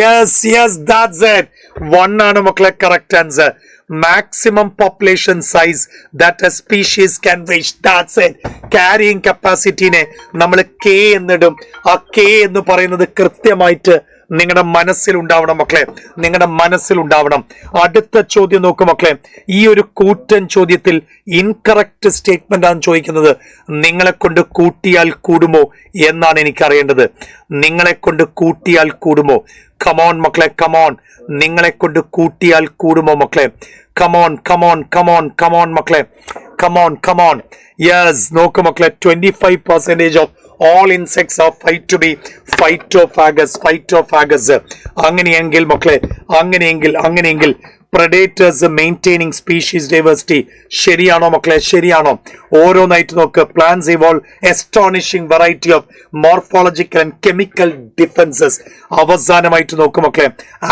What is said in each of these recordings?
Yes, that's it. One ആണ് മക്കളെ correct answer. Maximum population size that a species can reach. That's it. Carrying capacity നെ നമ്മൾ K എന്നിടും. ആ K എന്ന് പറയുന്നത് കൃത്യമായിട്ട് നിങ്ങളുടെ മനസ്സിൽ ഉണ്ടാവണം മക്കളെ, നിങ്ങളുടെ മനസ്സിൽ ഉണ്ടാവണം. അടുത്ത ചോദ്യം നോക്കൂ മക്കളെ. ഈ ഒരു കൂറ്റൻ ചോദ്യത്തിൽ ഇൻകറക്റ്റ് സ്റ്റേറ്റ്മെന്റ് ആണ് ചോദിക്കുന്നത്. നിങ്ങളെ കൊണ്ട് കൂട്ടിയാൽ കൂടുമോ എന്നാണ് എനിക്ക് അറിയേണ്ടത്. നിങ്ങളെ കൊണ്ട് കൂട്ടിയാൽ കൂടുമോ? കമോൺ മക്കളെ, കമോൺ. നിങ്ങളെ കൊണ്ട് കൂട്ടിയാൽ കൂടുമോ മക്കളെ? കമോൺ കമോൺ കമോൺ കമോൺ മക്കളെ, കമോൺ. യെസ്, നോക്കൂ മക്കളെ. 25% of all insects are fight to be phytophagous. അങ്ങനെയെങ്കിൽ മക്കളെ, അങ്ങനെയെങ്കിൽ predators maintaining species diversity. ശരിയാണോ മക്കളെ? ശരിയാണോ? ഓരോന്നായിട്ട് നോക്ക്. plants evolve astonishing variety of morphological and chemical defenses. അവസാനമായിട്ട് നോക്ക് മക്കളെ.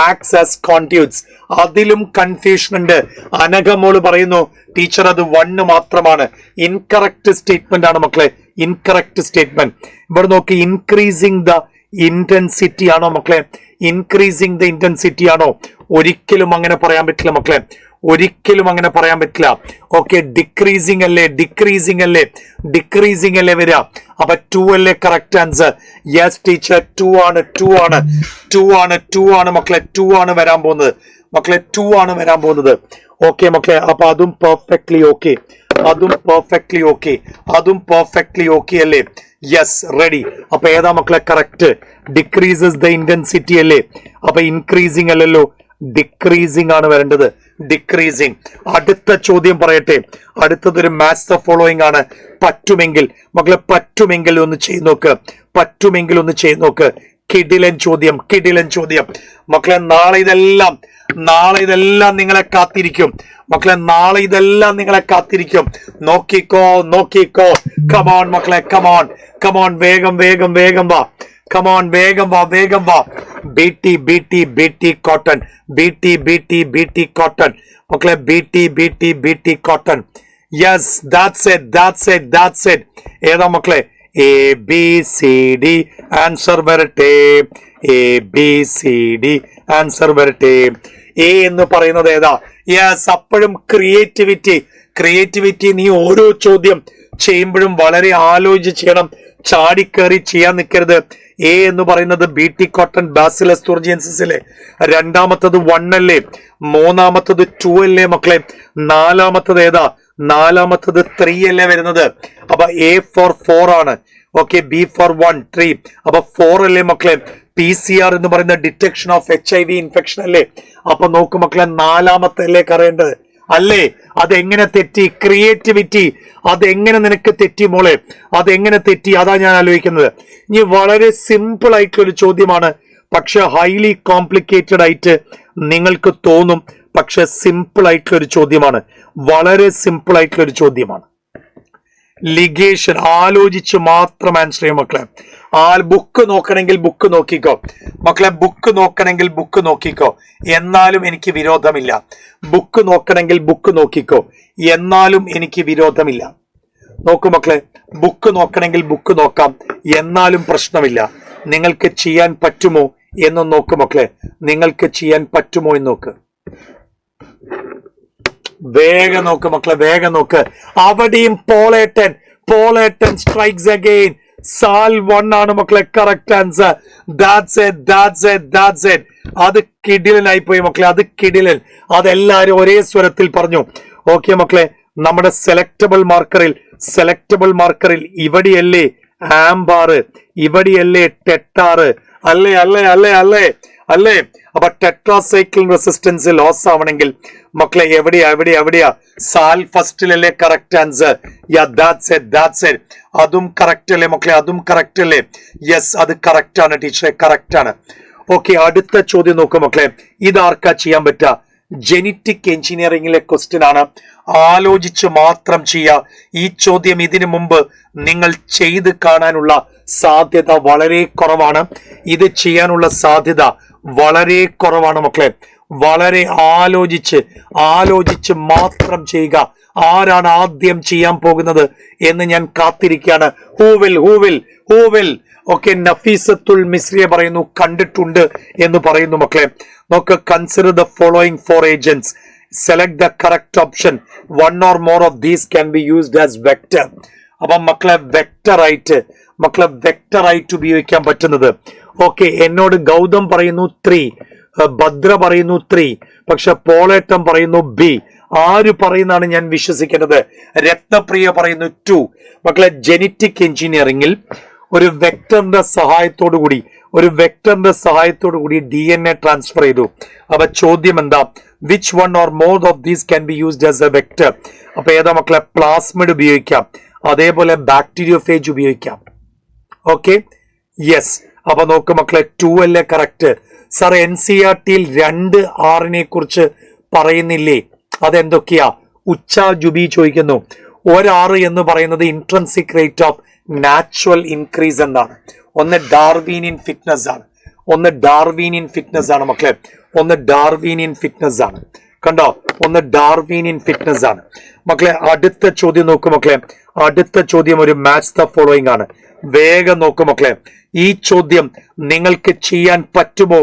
acts as conduits. അതിലും കൺഫ്യൂഷൻ ഉണ്ട്. അനഘമോള് പറയുന്നു ടീച്ചർ അത് 1 മാത്രമാണ്. ഇൻകറക്റ്റ് സ്റ്റേറ്റ്മെന്റ് ആണ് മക്കളെ, ഇൻകറക്റ്റ് സ്റ്റേറ്റ്മെന്റ്. ഇവിടെ നോക്കി. ഇൻക്രീസിങ് ദ ഇന്റൻസിറ്റി ആണോ മക്കളെ? ഇൻക്രീസിങ് ദ ഇന്റൻസിറ്റി ആണോ? ഒരിക്കലും അങ്ങനെ പറയാൻ പറ്റില്ല മക്കളെ, ഒരിക്കലും അങ്ങനെ പറയാൻ പറ്റില്ല. ഓക്കെ, ഡിക്രീസിങ് അല്ലേ വരിക. അപ്പൊ 2 അല്ലേ കറക്റ്റ് ആൻസർ? യെസ് ടീച്ചർ, 2 ആണ് മക്കളെ. 2 ആണ് വരാൻ പോകുന്നത് മക്കളെ, 2 ആണ് വരാൻ പോകുന്നത്. ഓക്കെ മക്കളെ, അപ്പൊ അതും പെർഫെക്റ്റ്ലി ഓക്കെ അല്ലേ? Yes, ready. അപ്പൊ ഏതാ മക്കളെ കറക്റ്റ്? ഡിക്രീസസ് ദ ഇന്റൻസിറ്റി അല്ലേ? അപ്പൊ ഇൻക്രീസിങ് അല്ലല്ലോ, ഡിക്രീസിങ് ആണ് വരേണ്ടത്. ഡിക്രീസിങ്. അടുത്ത ചോദ്യം പറയട്ടെ. അടുത്തതൊരു മാച്ച് ദ ഫോളോയിങ് ആണ്. പറ്റുമെങ്കിൽ മക്കളെ, പറ്റുമെങ്കിൽ ഒന്ന് ചെയ്ത് നോക്ക്. കിടിലൻ ചോദ്യം മക്കളെ. നാളെ ഇതെല്ലാം നിങ്ങളെ കാത്തിരിക്കും മക്കളെ, നാളെ ഇതെല്ലാം നിങ്ങളെ കാത്തിരിക്കും. നോക്കിക്കോ. കമോൺ മക്കളെ, കമോൺ. വേഗം വാ. കമോൺ, വേഗം വാ. BT cotton. BT cotton മക്കളെ. BT cotton. Yes, that's it. ഏതാ മക്കളെ? ABCD ആൻസർ വരട്ടെ. ABCD ആൻസർ വരട്ടെ. എ എന്ന് പറയുന്നത് ഏതാ? യെസ്, അപ്പോഴും ക്രിയേറ്റിവിറ്റി. നീ ഓരോ ചോദ്യം ചെയ്യുമ്പോഴും വളരെ ആലോചിച്ച് ചെയ്യണം. ചാടിക്കേറി ചെയ്യാൻ നിൽക്കരുത്. എ എന്ന് പറയുന്നത് BT cotton ബാസിലസ് തുർജിയൻസിസ് അല്ലേ? രണ്ടാമത്തത് 1 അല്ലേ? മൂന്നാമത്തത് 2 അല്ലേ മക്കളെ? നാലാമത്തത് ഏതാ? നാലാമത്തത് 3 അല്ലേ വരുന്നത്? അപ്പൊ A for 4 ആണ്. Okay, B for 1 3. അപ്പൊ 4 അല്ലേ മക്കളെ? PCR എന്ന് പറയുന്ന ഡിറ്റക്ഷൻ ഓഫ് HIV ഇൻഫെക്ഷൻ അല്ലേ? അപ്പൊ നോക്ക് മക്കളെ, നാലാമത്തെ അല്ലേ അറിയേണ്ടത് അല്ലേ? അതെങ്ങനെ തെറ്റി? ക്രിയേറ്റിവിറ്റി അതെങ്ങനെ നിനക്ക് തെറ്റി മോളെ? അതെങ്ങനെ തെറ്റി? അതാ ഞാൻ ആലോചിക്കുന്നത്. ഇനി വളരെ സിമ്പിൾ ആയിട്ടുള്ള ഒരു ചോദ്യമാണ്, പക്ഷെ ഹൈലി കോംപ്ലിക്കേറ്റഡ് ആയിട്ട് നിങ്ങൾക്ക് തോന്നും. പക്ഷെ സിമ്പിൾ ആയിട്ടുള്ള ഒരു ചോദ്യമാണ്, വളരെ സിമ്പിൾ ആയിട്ടുള്ള ഒരു ചോദ്യമാണ്. ലിഗേഷൻ ആലോചിച്ച് മാത്രം ആൻസർ ചെയ്യും മക്കളെ. ബുക്ക് നോക്കണമെങ്കിൽ ബുക്ക് നോക്കിക്കോ മക്കളെ, ബുക്ക് നോക്കിക്കോ. എന്നാലും എനിക്ക് വിരോധമില്ല. ബുക്ക് നോക്കണമെങ്കിൽ ബുക്ക് നോക്കിക്കോ, എന്നാലും എനിക്ക് വിരോധമില്ല. നോക്കൂ മക്കളെ, ബുക്ക് നോക്കണമെങ്കിൽ ബുക്ക് നോക്കാം, എന്നാലും പ്രശ്നമില്ല. നിങ്ങൾക്ക് ചെയ്യാൻ പറ്റുമോ എന്ന് നോക്ക് മക്കളെ, നിങ്ങൾക്ക് ചെയ്യാൻ പറ്റുമോ എന്ന് നോക്ക്. വേഗം നോക്ക് മക്കളെ, വേഗം നോക്ക്. അവിടെയും പോളേട്ടൻ സ്ട്രൈക്സ് അഗെയിൻ. സാൽ 1 ആണ് മക്കളെ കറക്റ്റ് ആൻസർ. That's it. അത് കിടിലനായി പോയി മക്കളെ, അത് കിടിലൻ. അതെല്ലാരും ഒരേ സ്വരത്തിൽ പറഞ്ഞു. ഓക്കെ മക്കളെ, നമ്മുടെ സെലക്ടബിൾ മാർക്കറിൽ ഇവിടെയല്ലേ ആംബാറ്, ഇവിടെയല്ലേ ടെട്ടാറ് അല്ലേ? അപ്പൊ ടെട്രാസൈക്കിൾ റെസിസ്റ്റൻസ് ലോസ് ആവണമെങ്കിൽ മക്കളെ എവിടെയാ? സാൽ ഫസ്റ്റിലല്ലേ കറക്റ്റ് ആൻസർ? That's it. അതും കറക്റ്റ് അല്ലേ മക്കളെ? അതും കറക്റ്റ് അല്ലേ? യെസ്, അത് കറക്റ്റ് ആണ് ടീച്ചറെ, കറക്റ്റ് ആണ്. ഓക്കെ, അടുത്ത ചോദ്യം നോക്കൂ മക്കളെ. ഇതാർക്കാ ചെയ്യാൻ പറ്റുക? ജെനറ്റിക് എഞ്ചിനീയറിംഗിലെ ക്വസ്റ്റ്യൻ ആണ്. ആലോചിച്ച് മാത്രം ചെയ്യുക. ഈ ചോദ്യം ഇതിനു മുമ്പ് നിങ്ങൾ ചെയ്ത് കാണാനുള്ള സാധ്യത വളരെ കുറവാണ്. ഇത് ചെയ്യാനുള്ള സാധ്യത വളരെ കുറവാണ് മക്കളെ. വളരെ ആലോചിച്ച് മാത്രം ചെയ്യുക. ആരാണ് ആദ്യം ചെയ്യാൻ പോകുന്നത് എന്ന് ഞാൻ കാത്തിരിക്കുകയാണ്. ഹൂ വിൽ ഓക്കെ, നഫീസത്തുൽ മിസ്രിയെ പറയുന്നു കണ്ടിട്ടുണ്ട് എന്ന് പറയുന്നു മക്കളെ. നോക്ക്, consider the following 4 agents. Select the correct option. 1 or more of these can be used as vector. അപ്പൊ മക്കളെ വെക്ടർ ആയിട്ട് ഉപയോഗിക്കാൻ പറ്റുന്നത്. ഓക്കെ, എന്നോട് ഗൗതം പറയുന്നു 3, ഭദ്ര പറയുന്നു 3, പക്ഷെ പോളേട്ടം പറയുന്നു ബി. ആര് പറയുന്നതാണ് ഞാൻ വിശ്വസിക്കേണ്ടത്? രത്നപ്രിയ പറയുന്നു 2. മക്കളെ, ജെനറ്റിക് എഞ്ചിനീയറിംഗിൽ ഒരു വെക്ടറിന്റെ സഹായത്തോടു കൂടി DNA ട്രാൻസ്ഫർ ചെയ്തു. അപ്പൊ ചോദ്യം എന്താ? Which 1 or more of these can be used as a vector? അപ്പൊ ഏതാ മക്കളെ? പ്ലാസ്മിഡ് ഉപയോഗിക്കാം, അതേപോലെ ബാക്ടീരിയോഫേജ് ഉപയോഗിക്കാം. Okay, yes. അപ്പൊ നോക്ക് മക്കളെ, 2 അല്ലേ കറക്റ്റ്? സാർ NCERTയിൽ 2 R കുറിച്ച് പറയുന്നില്ലേ? അതെന്തൊക്കെയാ? ഉച്ച ജുബി ചോദിക്കുന്നു. 1 R എന്ന് പറയുന്നത് intrinsic rate of natural increase എന്നാണ്. ഒന്ന് ഡാർവീനിയൻ ഫിറ്റ്നസ് ആണ് മക്കളെ. കണ്ടോ? ഒന്ന് ഡാർവീനിയൻ ഫിറ്റ്നസ് ആണ് മക്കളെ. അടുത്ത ചോദ്യം നോക്കൂ മക്കളെ. അടുത്ത ചോദ്യം ഒരു മാച്ച് ദ ഫോളോയിങ് ആണ്. വേഗം നോക്കൂ മക്കളെ. ഈ ചോദ്യം നിങ്ങൾക്ക് ചെയ്യാൻ പറ്റുമോ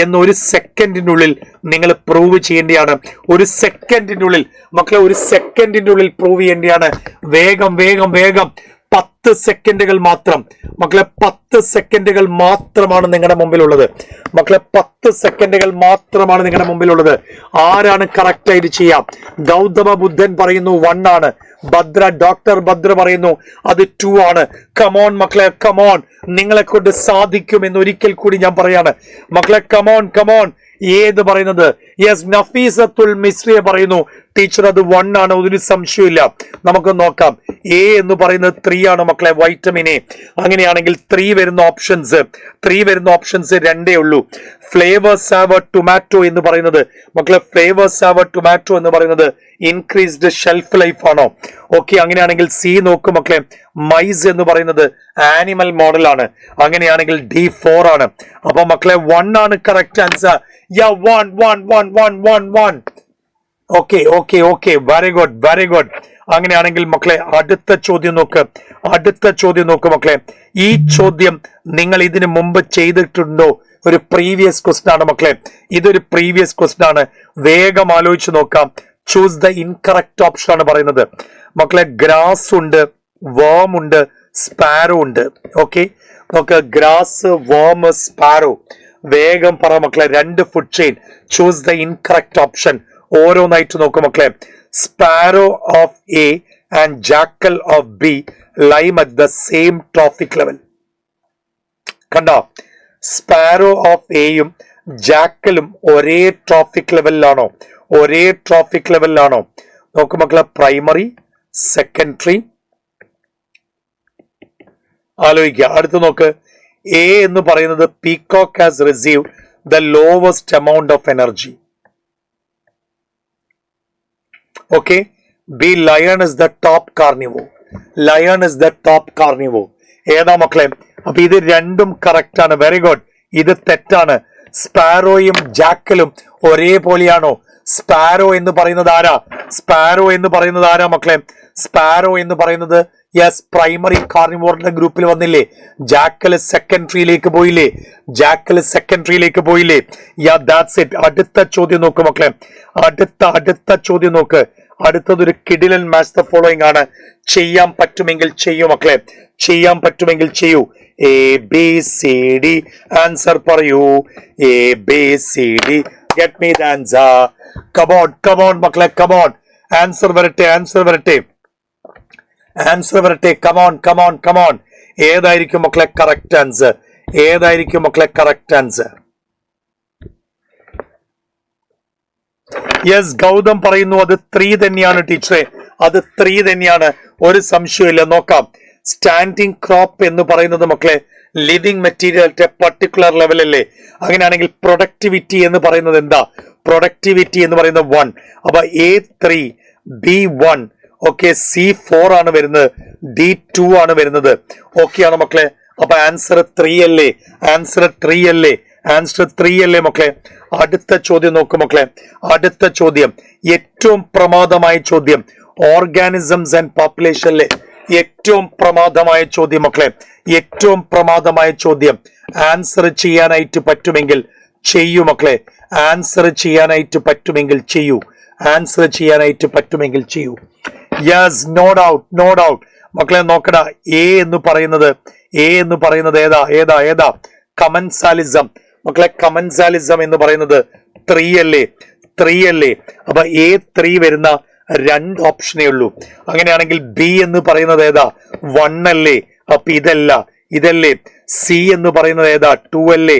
എന്ന് 1 സെക്കൻഡിനുള്ളിൽ നിങ്ങൾ പ്രൂവ് ചെയ്യേണ്ടതാണ്. 1 സെക്കൻഡിനുള്ളിൽ മക്കളെ, 1 സെക്കൻഡിനുള്ളിൽ പ്രൂവ് ചെയ്യേണ്ടതാണ്. വേഗം 10 സെക്കൻഡുകൾ മാത്രം മക്കളെ. 10 സെക്കൻഡുകൾ മാത്രമാണ് നിങ്ങളുടെ മുമ്പിലുള്ളത് മക്കളെ. 10 സെക്കൻഡുകൾ മാത്രമാണ് നിങ്ങളുടെ മുമ്പിലുള്ളത്. ആരാണ് കറക്റ്റ് ആയിട്ട് ചെയ്യാം? ഗൗതമ ബുദ്ധൻ പറയുന്നു 1 ആണ്. ഡോക്ടർ ഭദ്ര പറയുന്നു അത് 2 ആണ്. കമോൺ മക്കളെ, കമോൺ. നിങ്ങളെ കൊണ്ട് സാധിക്കും എന്ന് ഒരിക്കൽ കൂടി ഞാൻ പറയാണ് മക്കളെ. കമോൺ. ഏത് പറയുന്നത്? യെസ്, നഫീസത്തുൽ മിസ്രിയെ പറയുന്നു ടീച്ചർ അത് 1 ആണ്, ഒരു സംശയമില്ല. നമുക്ക് നോക്കാം. എ എന്ന് പറയുന്നത് 3 ആണ് മക്കളെ, വൈറ്റമിൻ എ. അങ്ങനെയാണെങ്കിൽ 3 വരുന്ന ഓപ്ഷൻസ് 2 ഉള്ളൂ. ഫ്ലേവർ സാവർ ടൊമാറ്റോ എന്ന് പറയുന്നത് മക്കളെ, ഇൻക്രീസ്ഡ് ഷെൽഫ് ലൈഫ് ആണോ? ഓക്കെ, അങ്ങനെയാണെങ്കിൽ സി നോക്കും മക്കളെ. മൈസ് എന്ന് പറയുന്നത് ആനിമൽ മോഡൽ ആണ്. അങ്ങനെയാണെങ്കിൽ D4 ആണ്. അപ്പൊ മക്കളെ 1 ആണ് കറക്റ്റ് ആൻസർ. യാ 1. Okay, very good. അങ്ങനെയാണെങ്കിൽ മക്കളെ അടുത്ത ചോദ്യം നോക്ക് മക്കളെ. ഈ ചോദ്യം നിങ്ങൾ ഇതിനു മുമ്പ് ചെയ്തിട്ടുണ്ടോ? ഒരു പ്രീവിയസ് ക്വസ്റ്റ്യൻ ആണ് മക്കളെ. ഇതൊരു പ്രീവിയസ് ക്വസ്റ്റ്യൻ ആണ്. വേഗം ആലോചിച്ച് നോക്കാം. ചൂസ് ദ ഇൻകറക്റ്റ് ഓപ്ഷൻ ആണ് പറയുന്നത് മക്കളെ. ഗ്രാസ് ഉണ്ട്, വേം ഉണ്ട്, സ്പാരോ ഉണ്ട്. ഓക്കെ, നോക്ക്. ഗ്രാസ്, വേം, സ്പാരോ. വേഗം പറ മക്കളെ. 2 food chain. Choose the incorrect option. ഓരോന്നായിട്ട് നോക്കും മക്കളെ. Sparrow of A and jackal of B lime at the same trophic level. കണ്ടോ? സ്പാരോ ഓഫ് എയും ജാക്കലും ഒരേ ട്രോഫിക് ലെവലിലാണോ? നോക്ക് മക്കളെ. Primary, secondary. ആലോചിക്കുക. അടുത്ത് നോക്ക്. എ എന്ന് പറയുന്നത് peacock has received the lowest amount of energy. Okay, B, lion is the top carnivore. ഏതാ മക്കളെ? അപ്പൊ ഇത് 2ഉം കറക്റ്റ് ആണ്. Very good. ഇത് തെറ്റാണ്. സ്പാരോയും ജാക്കലും ഒരേപോലെയാണോ? സ്പാരോ എന്ന് പറയുന്നത് ആരാ മക്കളെ? സ്പാരോ എന്ന് പറയുന്നത് യെസ്, പ്രൈമറി കാർണിവോറിന്റെ ഗ്രൂപ്പിൽ വന്നില്ലേ? ജാക്കല് സെക്കൻഡറിയിലേക്ക് പോയില്ലേ? യാ, ദാറ്റ്സ് ഇറ്റ്. അടുത്ത ചോദ്യം നോക്ക് മക്കളെ. അടുത്ത ചോദ്യം നോക്ക്. അടുത്തതൊരു കിഡിലൻ മാച്ച് ദ ഫോളോയിങ് ആണ്. ചെയ്യാൻ പറ്റുമെങ്കിൽ ചെയ്യൂ മക്കളെ. ABCD ആൻസർ പറയൂ. ABCD. Get me the answer. Come on മക്കളെ, കമോൺ. ആൻസർ വരട്ടെ. കമോൺ. ഏതായിരിക്കും മക്കളെ കറക്റ്റ് ആൻസർ? യെസ്, ഗൗതം പറയുന്നു അത് 3 തന്നെയാണ് ടീച്ചറെ. അത് 3 തന്നെയാണ്, ഒരു സംശയമില്ല. നോക്കാം. സ്റ്റാൻഡിങ് ക്രോപ്പ് എന്ന് പറയുന്നത് മക്കളെ ലിവിങ് മെറ്റീരിയലിന്റെ പർട്ടിക്കുലർ ലെവൽ അല്ലേ? അങ്ങനെയാണെങ്കിൽ പ്രൊഡക്ടിവിറ്റി എന്ന് പറയുന്നത് എന്താ? 1. അപ്പൊ A3, B1. ഓക്കെ, C4 ആണ് വരുന്നത്, D2 ആണ് വരുന്നത്. ഓക്കെ ആണ് മക്കളെ. അപ്പൊ ആൻസർ 3 അല്ലേ മക്കളെ? അടുത്ത ചോദ്യം നോക്കും മക്കളെ. ഏറ്റവും പ്രമാദമായ ചോദ്യം. ഓർഗാനിസംസ് ആൻഡ് പോപ്പുലേഷനിലെ ഏറ്റവും പ്രമാദമായ ചോദ്യം മക്കളെ. ഏറ്റവും പ്രമാദമായ ചോദ്യം. ആൻസർ ചെയ്യാനായിട്ട് പറ്റുമെങ്കിൽ ചെയ്യൂ മക്കളെ. ആൻസർ ചെയ്യാനായിട്ട് പറ്റുമെങ്കിൽ ചെയ്യൂ. ആൻസർ ചെയ്യാനായിട്ട് പറ്റുമെങ്കിൽ ചെയ്യൂ. Yes, no doubt, no doubt. മക്കളെ നോക്കട, എ എന്ന് പറയുന്നത് ഏതാ? കമൻസാലിസം. മക്കളെ കമൻസാലിസം എന്ന് പറയുന്നത് 3 അല്ലേ? അപ്പൊ A3 വരുന്ന 2 ഓപ്ഷനേ ഉള്ളൂ. അങ്ങനെയാണെങ്കിൽ ബി എന്ന് പറയുന്നത് ഏതാ? 1 അല്ലേ? അപ്പൊ ഇതല്ലേ. സി എന്ന് പറയുന്നത് ഏതാ? 2 അല്ലേ?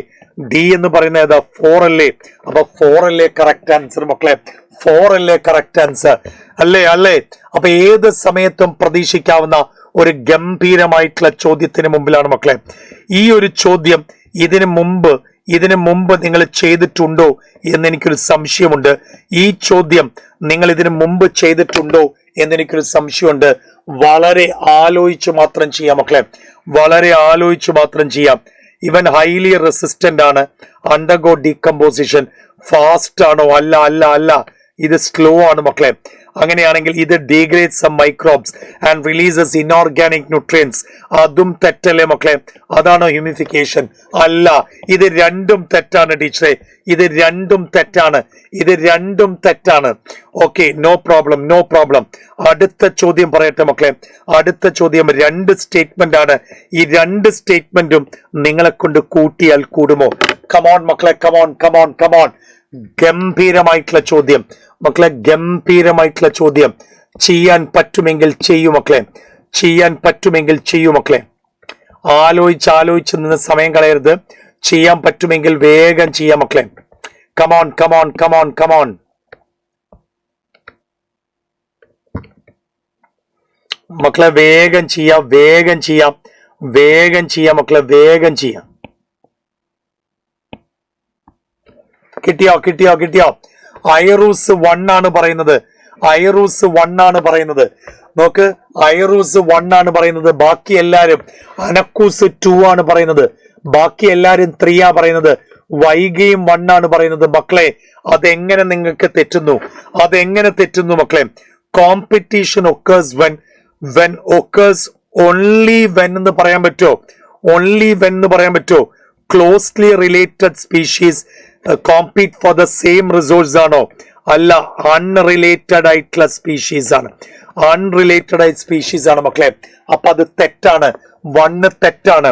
ഡി എന്ന് പറയുന്നത് ഏതാ? 4 അല്ലേ? അപ്പൊ 4 അല്ലേ കറക്റ്റ് ആൻസർ മക്കളെ? 4 അല്ലേ കറക്റ്റ് ആൻസർ? അല്ലേ? അപ്പൊ ഏത് സമയത്തും പ്രതീക്ഷിക്കാവുന്ന ഒരു ഗംഭീരമായിട്ടുള്ള ചോദ്യത്തിന് മുമ്പിലാണ് മക്കളെ. ഈ ഒരു ചോദ്യം ഇതിനു മുമ്പ് നിങ്ങൾ ചെയ്തിട്ടുണ്ടോ എന്ന് എനിക്കൊരു സംശയമുണ്ട്. ഈ ചോദ്യം നിങ്ങൾ ഇതിനു മുമ്പ് ചെയ്തിട്ടുണ്ടോ എന്ന് എനിക്കൊരു സംശയമുണ്ട്. വളരെ ആലോചിച്ച് മാത്രം ചെയ്യാം മക്കളെ, വളരെ ആലോചിച്ച് മാത്രം ചെയ്യാം. ഇവൻ ഹൈലി റെസിസ്റ്റന്റ് ആണ്. Undergo decomposition. ഫാസ്റ്റ് ആണോ? അല്ല, ഇത് സ്ലോ ആണ് മക്കളെ. അങ്ങനെയാണെങ്കിൽ ഇത് degrades some microbes and releases inorganic nutrients. അതും തെറ്റല്ലേ മക്കളെ? അതാണോ ഹ്യൂമിഫിക്കേഷൻ? അല്ല, ഇത് രണ്ടും തെറ്റാണ് ടീച്ചറെ. ഇത് രണ്ടും തെറ്റാണ്. Okay, no problem. അടുത്ത ചോദ്യം പറയട്ടെ മക്കളെ. അടുത്ത ചോദ്യം 2 സ്റ്റേറ്റ്മെന്റ് ആണ്. ഈ 2 സ്റ്റേറ്റ്മെന്റും നിങ്ങളെ കൊണ്ട് കൂട്ടിയാൽ കൂടുമോ? കമോൺ മക്കളെ, കമോൺ. ഗംഭീരമായിട്ടുള്ള ചോദ്യം മക്കളെ, ഗംഭീരമായിട്ടുള്ള ചോദ്യം. ചെയ്യാൻ പറ്റുമെങ്കിൽ ചെയ്യൂ മക്കളെ. ആലോചിച്ച് നിന്ന് സമയം കളയരുത്. ചെയ്യാൻ പറ്റുമെങ്കിൽ വേഗം ചെയ്യാം മക്കളെ. കമോൺ. മക്കളെ വേഗം ചെയ്യാം മക്കളെ, വേഗം ചെയ്യാം. കിട്ടിയോ? ഐറൂസ് 1 ആണ് പറയുന്നത്. നോക്ക്, ഐറൂസ് 1 ആണ് പറയുന്നത്. ബാക്കി എല്ലാരും അനക്കൂസ് 2 ആണ് പറയുന്നത്. ബാക്കി എല്ലാരും 3 ആ പറയുന്നത്. വൈകിയും 1 ആണ് പറയുന്നത്. മക്കളെ അതെങ്ങനെ നിങ്ങൾക്ക് തെറ്റുന്നു? മക്കളെ? Competition occurs when occurs only when എന്ന് പറയാൻ പറ്റുമോ? Closely related species compete for the same resource ആണോ? അല്ല, അൺറിലേറ്റഡ് ആയിട്ടുള്ള സ്പീഷീസ് ആണ് മക്കളെ. അപ്പൊ അത് തെറ്റാണ്. 1 തെറ്റാണ്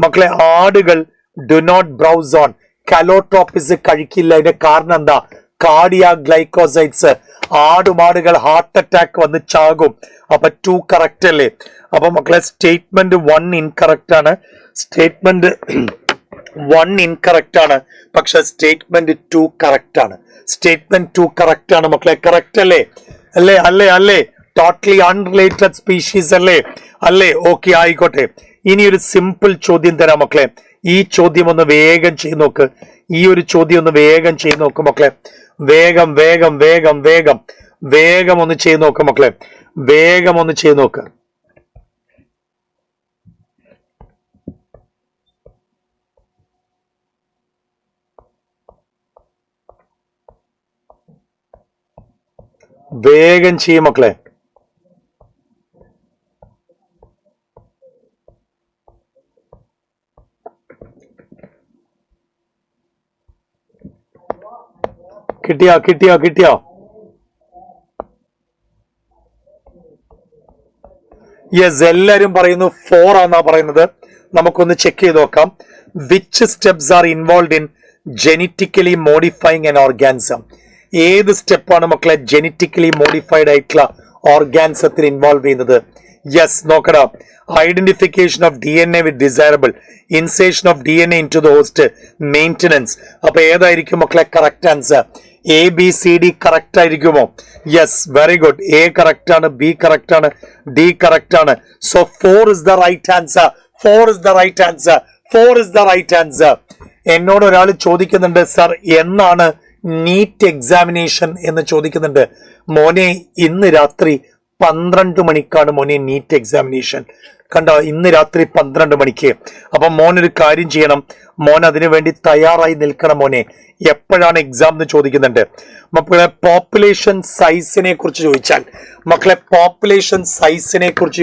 മക്കളെ. ആടുകൾ ഡു നോട്ട് ബ്രൗസ് ഓൺ കലോട്രോപ്പിസ് കഴിക്കില്ല. അതിന്റെ കാരണം എന്താ? കാർഡിയാക് ഗ്ലൈക്കോസൈറ്റ്സ്. ആടുമാടുകൾ ഹാർട്ട് അറ്റാക്ക് വന്ന് ചാകും. അപ്പൊ 2 കറക്റ്റ് അല്ലേ? അപ്പൊ മക്കളെ സ്റ്റേറ്റ്മെന്റ് 1 ഇൻകറക്റ്റ് ആണ്. സ്റ്റേറ്റ്മെന്റ് 1 ഇൻകറക്റ്റ് ആണ്. പക്ഷെ സ്റ്റേറ്റ്മെന്റ് 2 കറക്റ്റ് ആണ് മക്കളെ. കറക്റ്റ് അല്ലേ? ടോട്ടലി അൺറിലേറ്റഡ് സ്പീഷീസ് അല്ലേ? ഓക്കെ, ആയിക്കോട്ടെ. ഇനി ഒരു സിമ്പിൾ ചോദ്യം തരാം മക്കളെ. ഈ ചോദ്യം ഒന്ന് വേഗം ചെയ്ത് നോക്ക്. മക്കളെ. വേഗം ഒന്ന് ചെയ്ത് നോക്ക് മക്കളെ. വേഗം ചെയ്യും മക്കളെ. കിട്ടിയോ? യെസ്, എല്ലാരും പറയുന്നു 4 ആണെന്നാ പറയുന്നത്. നമുക്കൊന്ന് ചെക്ക് ചെയ്ത് നോക്കാം. Which steps are involve in genetically modifying an organism? ഏത് സ്റ്റെപ്പാണ് മക്കളെ ജെനറ്റിക്കലി മോഡിഫൈഡ് ആയിട്ടുള്ള ഓർഗാനിസത്തിൽ ഇൻവോൾവ് ചെയ്യുന്നത്? യെസ്, നോക്കടാ. Identification of DNA with desirable, insertion of DNA into the host, maintenance. അപ്പൊ ഏതായിരിക്കും മക്കളെ കറക്റ്റ് ആൻസർ? ABCD കറക്റ്റ് ആയിരിക്കുമോ? Yes, very good. A correct ആണ്, B കറക്റ്റ് ആണ്, D കറക്റ്റ് ആണ്. So 4 is the right answer. എന്നോട് ഒരാൾ ചോദിക്കുന്നുണ്ട്, സർ എന്നാണ് നീറ്റ് എക്സാമിനേഷൻ എന്ന് ചോദിക്കുന്നുണ്ട്. മോനെ, ഇന്ന് രാത്രി 12 മണിക്കാണ് മോനെ നീറ്റ് എക്സാമിനേഷൻ. കണ്ടോ, ഇന്ന് രാത്രി 12 മണിക്ക്. അപ്പൊ മോനൊരു കാര്യം ചെയ്യണം, മോൻ അതിനു വേണ്ടി തയ്യാറായി നിൽക്കണം മോനെ. എപ്പോഴാണ് എക്സാം എന്ന് ചോദിക്കുന്നുണ്ട്. മക്കളെ പോപ്പുലേഷൻ സൈസിനെ കുറിച്ച്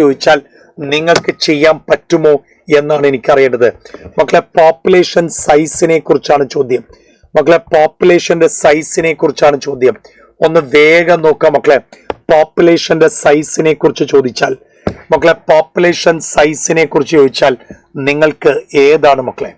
ചോദിച്ചാൽ നിങ്ങൾക്ക് ചെയ്യാൻ പറ്റുമോ എന്നാണ് എനിക്കറിയേണ്ടത്. മക്കളെ പോപ്പുലേഷൻ സൈസിനെ കുറിച്ചാണ് ചോദ്യം. മക്കളെ പോപ്പുലേഷന്റെ സൈസിനെ കുറിച്ചാണ് ചോദ്യം. ഒന്ന് വേഗം നോക്കാം മക്കളെ. പോപ്പുലേഷന്റെ സൈസിനെ കുറിച്ച് ചോദിച്ചാൽ, മക്കളെ പോപ്പുലേഷൻ സൈസിനെ കുറിച്ച് ചോദിച്ചാൽ നിങ്ങൾക്ക് ഏതാണ് മക്കളെ?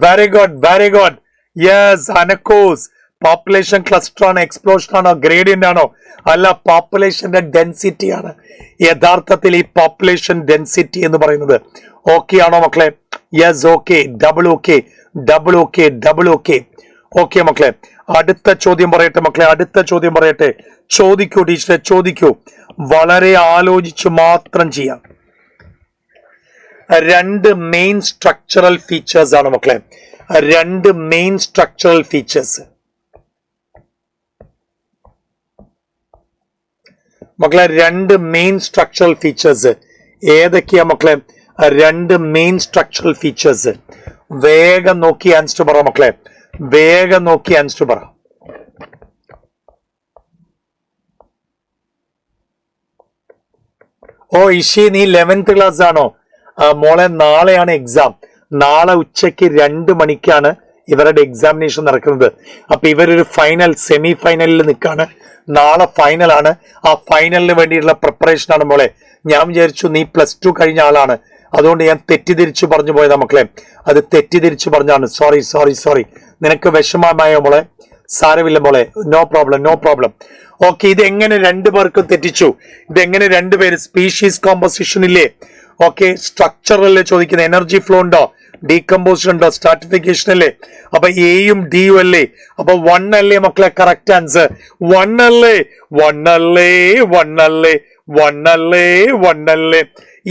Very good, very good. Yes, അനക്കോസ്. പോപ്പുലേഷൻ ക്ലസ്റ്റർ ആണോ, എക്സ്പ്ലോഷൻ ആണോ, ഗ്രേഡിയന്റ് ആണോ? അല്ല, പോപ്പുലേഷന്റെ ഡെൻസിറ്റി ആണ് യഥാർത്ഥത്തിൽ ഈ പോപ്പുലേഷൻ ഡെൻസിറ്റി എന്ന് പറയുന്നത്. ഓക്കെ ആണോ മക്കളെ? Yes, okay, double okay, double okay, double okay. Okay മക്കളെ, അടുത്ത ചോദ്യം പറയട്ടെ മക്കളെ, അടുത്ത ചോദ്യം പറയട്ടെ. ചോദിക്കൂ ടീച്ചറെ, ചോദിക്കൂ. വളരെ ആലോചിച്ച് മാത്രം ചെയ്യാം. രണ്ട് മെയിൻ സ്ട്രക്ചറൽ ഫീച്ചേഴ്സ് ആണ് മക്കളെ, രണ്ട് മെയിൻ സ്ട്രക്ചറൽ ഫീച്ചേഴ്സ്. മക്കളെ രണ്ട് മെയിൻ സ്ട്രക്ചറൽ ഫീച്ചേഴ്സ് ഏതൊക്കെയാ മക്കളെ? രണ്ട് മെയിൻ സ്ട്രക്ചറൽ ഫീച്ചേഴ്സ്. വേഗം നോക്കി ആൻസർ പറ മക്കളെ, വേഗം നോക്കി ആൻസർ പറ. ഓ ഇഷി, നീ 11th ക്ലാസ് ആണോ? മോളെ നാളെയാണ് എക്സാം. നാളെ ഉച്ചയ്ക്ക് 2 മണിക്കാണ് ഇവരുടെ എക്സാമിനേഷൻ നടക്കുന്നത്. അപ്പൊ ഇവരൊരു ഫൈനൽ, സെമി ഫൈനലിൽ നിൽക്കാണ്. നാളെ ഫൈനലാണ്. ആ ഫൈനലിന് വേണ്ടിയിട്ടുള്ള പ്രിപ്പറേഷൻ ആണ് മോളെ. ഞാൻ വിചാരിച്ചു നീ +2 കഴിഞ്ഞ ആളാണ്, അതുകൊണ്ട് ഞാൻ തെറ്റിദ്ധരിച്ചു പറഞ്ഞു പോയതാ മക്കളെ. അത് തെറ്റിദ്ധരിച്ചു പറഞ്ഞാണ്. Sorry sorry sorry. നിനക്ക് വിഷമമായോ മോളെ? സാരമില്ല മോളെ, no problem, no problem. Okay, ഇതെങ്ങനെ രണ്ടുപേർക്കും തെറ്റിച്ചു? ഇതെങ്ങനെ രണ്ടുപേര്? സ്പീഷീസ് കോമ്പോസിഷൻ ഇല്ലേ? ഓക്കെ, സ്ട്രക്ചറല്ലേ ചോദിക്കുന്നത്? എനർജി ഫ്ലോ ഉണ്ടോ, ഡീകമ്പോസിഷൻ ഉണ്ടോ, സ്ട്രാറ്റിഫിക്കേഷൻ അല്ലേ? അപ്പൊ എയും ഡിയും അല്ലേ? അപ്പൊ 1 അല്ലേ മക്കളെ കറക്റ്റ് ആൻസർ? 1 അല്ലേ? 1 അല്ലേ? 1 അല്ലേ? 1 അല്ലേ? 1 അല്ലേ?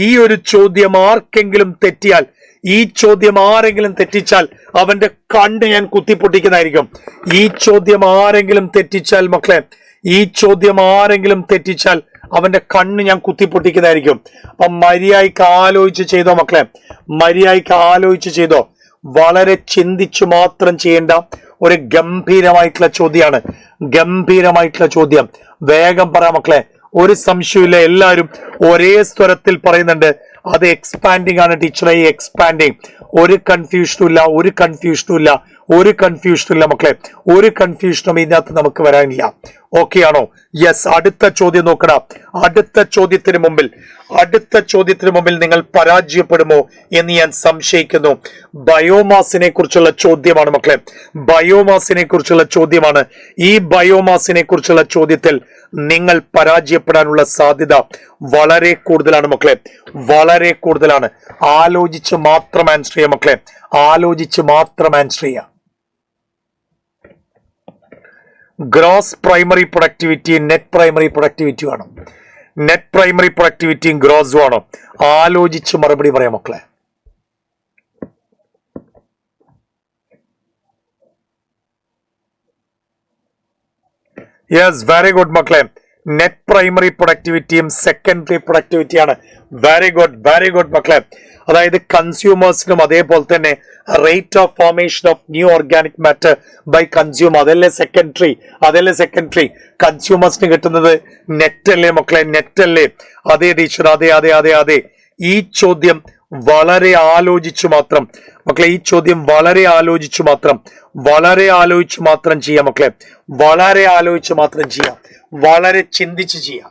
ഈ ഒരു ചോദ്യം ആർക്കെങ്കിലും തെറ്റിയാൽ, ഈ ചോദ്യം ആരെങ്കിലും തെറ്റിച്ചാൽ അവന്റെ കണ്ണ് ഞാൻ കുത്തിപ്പൊട്ടിക്കുന്നതായിരിക്കും. ഈ ചോദ്യം ആരെങ്കിലും തെറ്റിച്ചാൽ മക്കളെ, ഈ ചോദ്യം ആരെങ്കിലും തെറ്റിച്ചാൽ അവന്റെ കണ്ണ് ഞാൻ കുത്തിപ്പൊട്ടിക്കുന്നതായിരിക്കും. അപ്പൊ മര്യാദയ്ക്ക് ആലോചിച്ച് ചെയ്തോ മക്കളെ, മര്യാദയ്ക്ക് ആലോചിച്ച് ചെയ്തോ. വളരെ ചിന്തിച്ചു മാത്രം ചെയ്യേണ്ട ഒരു ഗംഭീരമായിട്ടുള്ള ചോദ്യമാണ്, ഗംഭീരമായിട്ടുള്ള ചോദ്യം. വേഗം പറ മക്കളെ, ഒരു സംശയമില്ല. എല്ലാവരും ഒരേ സ്വരത്തിൽ പറയുന്നുണ്ട്. അത് എക്സ്പാൻഡിങ് ആണ് ടീച്ചറെ, എക്സ്പാൻഡിങ്. ഒരു കൺഫ്യൂഷനും ഇല്ല, ഒരു കൺഫ്യൂഷനും ഇല്ല, ഒരു കൺഫ്യൂഷനും ഇല്ല മക്കളെ, ഒരു കൺഫ്യൂഷനും ഇതിനകത്ത് നമുക്ക് വരാനില്ല. ഓക്കെ ആണോ? യെസ്. അടുത്ത ചോദ്യം നോക്കണം. അടുത്ത ചോദ്യത്തിന് മുമ്പിൽ നിങ്ങൾ പരാജയപ്പെടുമോ എന്ന് ഞാൻ സംശയിക്കുന്നു. ബയോമാസിനെ കുറിച്ചുള്ള ചോദ്യമാണ് മക്കളെ, ബയോമാസിനെ കുറിച്ചുള്ള ചോദ്യമാണ്. ഈ ബയോമാസിനെ കുറിച്ചുള്ള ചോദ്യത്തിൽ നിങ്ങൾ പരാജയപ്പെടാനുള്ള സാധ്യത വളരെ കൂടുതലാണ് മക്കളെ, വളരെ കൂടുതലാണ്. ആലോചിച്ച് മാത്രം ആൻസർ ചെയ്യാം മക്കളെ, ആലോചിച്ച് മാത്രം ആൻസർ ചെയ്യാം. Gross primary productivity, net primary productivity ആണോ? നെറ്റ് പ്രൈമറി പ്രൊഡക്ടിവിറ്റിയും ഗ്രോസും ആണോ? ആലോചിച്ച് മറുപടി പറയാം മക്കളെ. യെസ്, വെരി ഗുഡ് മക്കളെ. നെറ്റ് പ്രൈമറി പ്രൊഡക്ടിവിറ്റിയും സെക്കൻഡറി പ്രൊഡക്ടിവിറ്റിയാണ്. വെരി ഗുഡ്, വെരി ഗുഡ് മക്കളെ. അതായത് കൺസ്യൂമേഴ്സിനും അതേപോലെ തന്നെ rate of formation of new organic matter by consumer, അതല്ലേ സെക്കൻഡറി, അതല്ലേ സെക്കൻഡറി. കൺസ്യൂമേഴ്സിന് കിട്ടുന്നത് നെറ്റ് അല്ലേ മക്കളെ, നെറ്റ് അല്ലേ? അതെ ടീച്ചർ, അതെ അതെ അതെ അതെ. ഈ ചോദ്യം വളരെ ആലോചിച്ചു മാത്രം മക്കളെ, ഈ ചോദ്യം വളരെ ആലോചിച്ചു മാത്രം, വളരെ ആലോചിച്ചു മാത്രം ചെയ്യാം മക്കളെ, വളരെ ആലോചിച്ച് മാത്രം ചെയ്യാം, വളരെ ചിന്തിച്ച് ചെയ്യാം.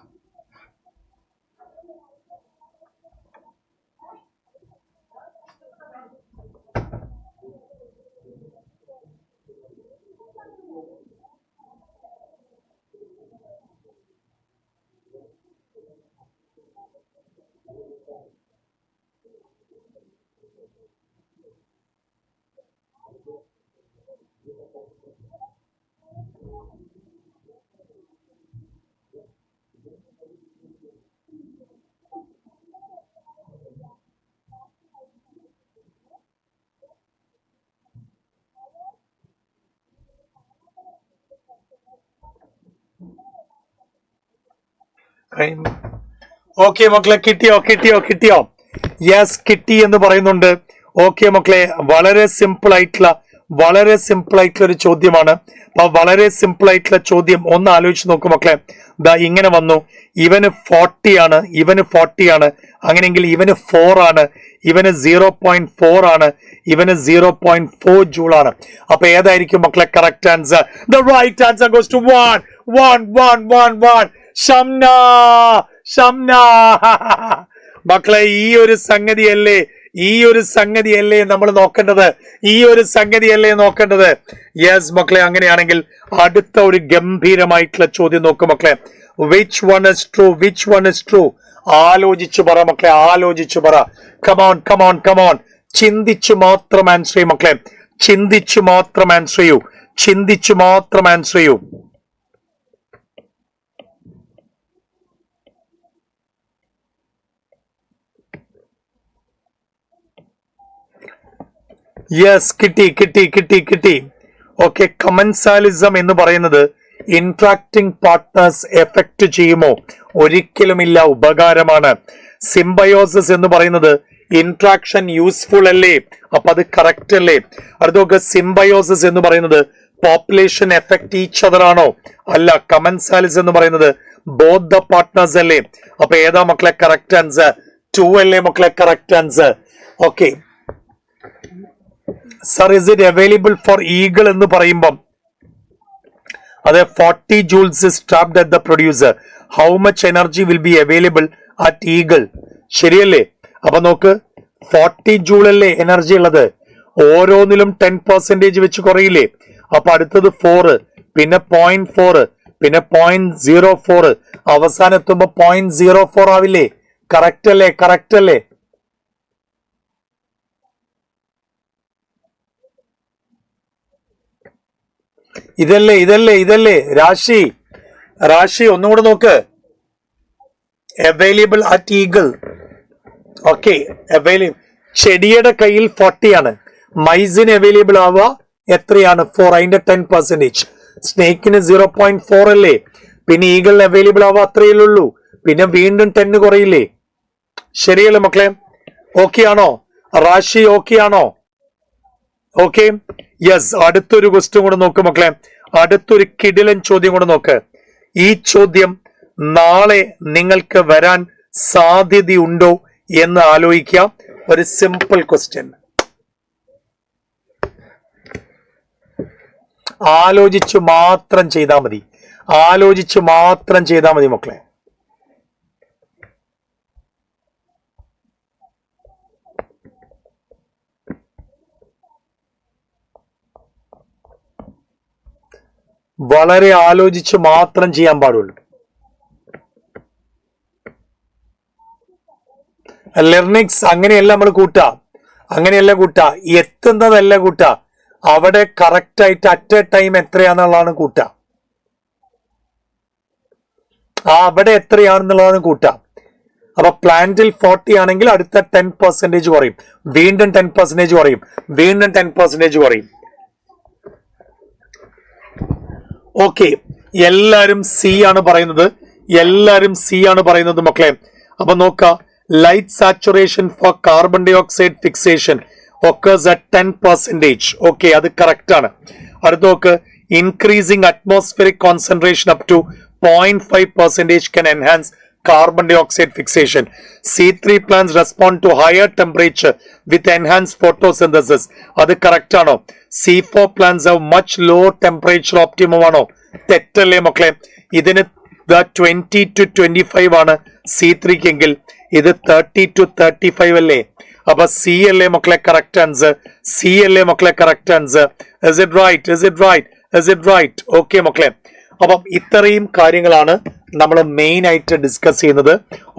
ഓക്കെ മക്കളെ, കിട്ടിയോ കിട്ടിയോ കിട്ടിയോ? യെസ്, കിട്ടി എന്ന് പറയുന്നുണ്ട്. ഓക്കെ മക്കളെ, വളരെ സിമ്പിൾ ആയിട്ടുള്ള വളരെ സിമ്പിൾ ആയിട്ടുള്ള ഒരു ചോദ്യമാണ്. അപ്പൊ വളരെ സിമ്പിൾ ആയിട്ടുള്ള ചോദ്യം ഒന്ന് ആലോചിച്ച് നോക്കും മക്കളെ. ദാ ഇങ്ങനെ വന്നു, ഇവന് 40 ആണ്, ഇവന് 40 ആണ്, അങ്ങനെയെങ്കിൽ ഇവന് 4 ആണ്, ഇവന് 0.4 ആണ്, ഇവന് 0.4 ജൂൾ ആണ്. അപ്പൊ ഏതായിരിക്കും മക്കളെ correct answer? The right answer goes to 1. Shamna മക്കളെ, ഈ ഒരു സംഗതിയല്ലേ നമ്മൾ നോക്കേണ്ടത്, യെസ് മക്കളെ. അങ്ങനെയാണെങ്കിൽ അടുത്ത ഒരു ഗംഭീരമായിട്ടുള്ള ചോദ്യം നോക്കും മക്കളെ. Which one is true? ആലോചിച്ചു പറ മക്കളെ, ആലോചിച്ചു പറ. കമോൺ. ചിന്തിച്ചു മാത്രം ആൻസർ ചെയ്യൂ മക്കളെ, ചിന്തിച്ചു മാത്രം ആൻസർ ചെയ്യൂ. യെസ്, കിട്ടി. ഓക്കെ, കമൻസാലിസം എന്ന് പറയുന്നത് ഇന്ററാക്ടിങ് പാർട്ട്നേഴ്സ് എഫക്ട് ചെയ്യുമോ? ഒരിക്കലുമില്ല, ഉപകാരമാണ്. സിംബയോസിസ് എന്ന് പറയുന്നത് ഇന്ററാക്ഷൻ യൂസ്ഫുൾ അല്ലേ? അപ്പൊ അത് കറക്റ്റ് അല്ലേ? അടുത്തൊക്കെ സിംബയോസിസ് എന്ന് പറയുന്നത് പോപ്പുലേഷൻ എഫക്ട് ഈച്ച് അതർ ആണോ? അല്ല. കമൻസാലിസ് എന്ന് പറയുന്നത് ബോത്ത് ദ പാർട്ട്നേഴ്സ് അല്ലേ? അപ്പൊ ഏതാ മക്കളെ കറക്റ്റ് ആൻസർ? 2 അല്ലേ മക്കളെ correct answer? Okay sir, is it available for eagle എന്ന് പറയുമ്പം അതെ 40 joules is trapped at the producer. How much energy will be available at eagle? ശരിയല്ലേ? അപ്പൊ നോക്ക്, 40 ജൂൾ അല്ലേ എനർജി ഉള്ളത്, ഓരോന്നിലും 10% വെച്ച് കുറയില്ലേ? അപ്പൊ അടുത്തത് 4, പിന്നെ 0.4, പിന്നെ 0.04, അവസാനം എത്തുമ്പോ 0.04 ആവില്ലേ? കറക്റ്റ് അല്ലേ? ഇതല്ലേ രാശി ഒന്നുകൂടെ നോക്ക്. Available at eagle. Okay, available. ചെടിയുടെ കയ്യിൽ 40 ആണ്, മൈസിന് അവൈലബിൾ ആവുക എത്രയാണ്? 4, അതിന്റെ 10%. സ്നേക്കിന് 0.4 അല്ലേ? പിന്നെ ഈഗിളിന് അവൈലബിൾ ആവുക അത്രയല്ലേ ഉള്ളൂ, പിന്നെ വീണ്ടും 10 കുറയില്ലേ? ശരിയല്ലേ മക്കളെ? ഓക്കെ ആണോ റാശി? Okay yes. അടുത്തൊരു ക്വസ്റ്റ്യൻ കൂടെ നോക്ക് മക്കളെ, അടുത്തൊരു കിടിലൻ ചോദ്യം കൂടെ നോക്ക്. ഈ ചോദ്യം നാളെ നിങ്ങൾക്ക് വരാൻ സാധ്യതയുണ്ടോ എന്ന് ആലോചിക്കാം. ഒരു സിമ്പിൾ ക്വസ്റ്റ്യൻ, ആലോചിച്ചു മാത്രം ചെയ്താൽ മതി മക്കളെ. വളരെ ആലോചിച്ച് മാത്രം ചെയ്യാൻ പാടുള്ളൂ. ലെർണിങ്സ് അങ്ങനെയല്ല നമ്മൾ കൂട്ടാ, എത്തുന്നതല്ല കൂട്ടാ, അവിടെ കറക്റ്റ് ആയിട്ട് അറ്റ് എ ടൈം എത്രയാന്നുള്ളതാണ് കൂട്ടാ. അവിടെ എത്രയാണെന്നുള്ളതാണ് കൂട്ടാ. അപ്പൊ പ്ലാന്റിൽ 40 ആണെങ്കിൽ അടുത്ത 10% കുറയും, വീണ്ടും 10% കുറയും, വീണ്ടും 10% കുറയും. ഓക്കെ, എല്ലാരും സി ആണ് പറയുന്നത് മക്കളെ. അപ്പൊ നോക്ക, light saturation for carbon dioxide fixation occurs at 10%. Okay, അത് കറക്റ്റ് ആണ്. അടുത്ത നോക്ക്, increasing atmospheric concentration up to 0.5% can enhance carbon dioxide fixation. C3 plants respond to higher temperature with enhanced photosynthesis. അത് കറക്റ്റ് ആണോ? C4 plants have much lower temperature optimum ആണോ? തെറ്റല്ലേ മക്കളെ? ഇതിന് 20 to 25 ആണ് C3 എങ്കിൽ ഇത് 30 to 35 അല്ലേ? അപ്പൊ സി അല്ലേ മക്കളെ correct answer? Is it right? Okay മക്കളെ, അപ്പം ഇത്രയും കാര്യങ്ങളാണ് നമ്മൾ മെയിൻ ആയിട്ട് ഡിസ്കസ് ചെയ്യുന്നത്.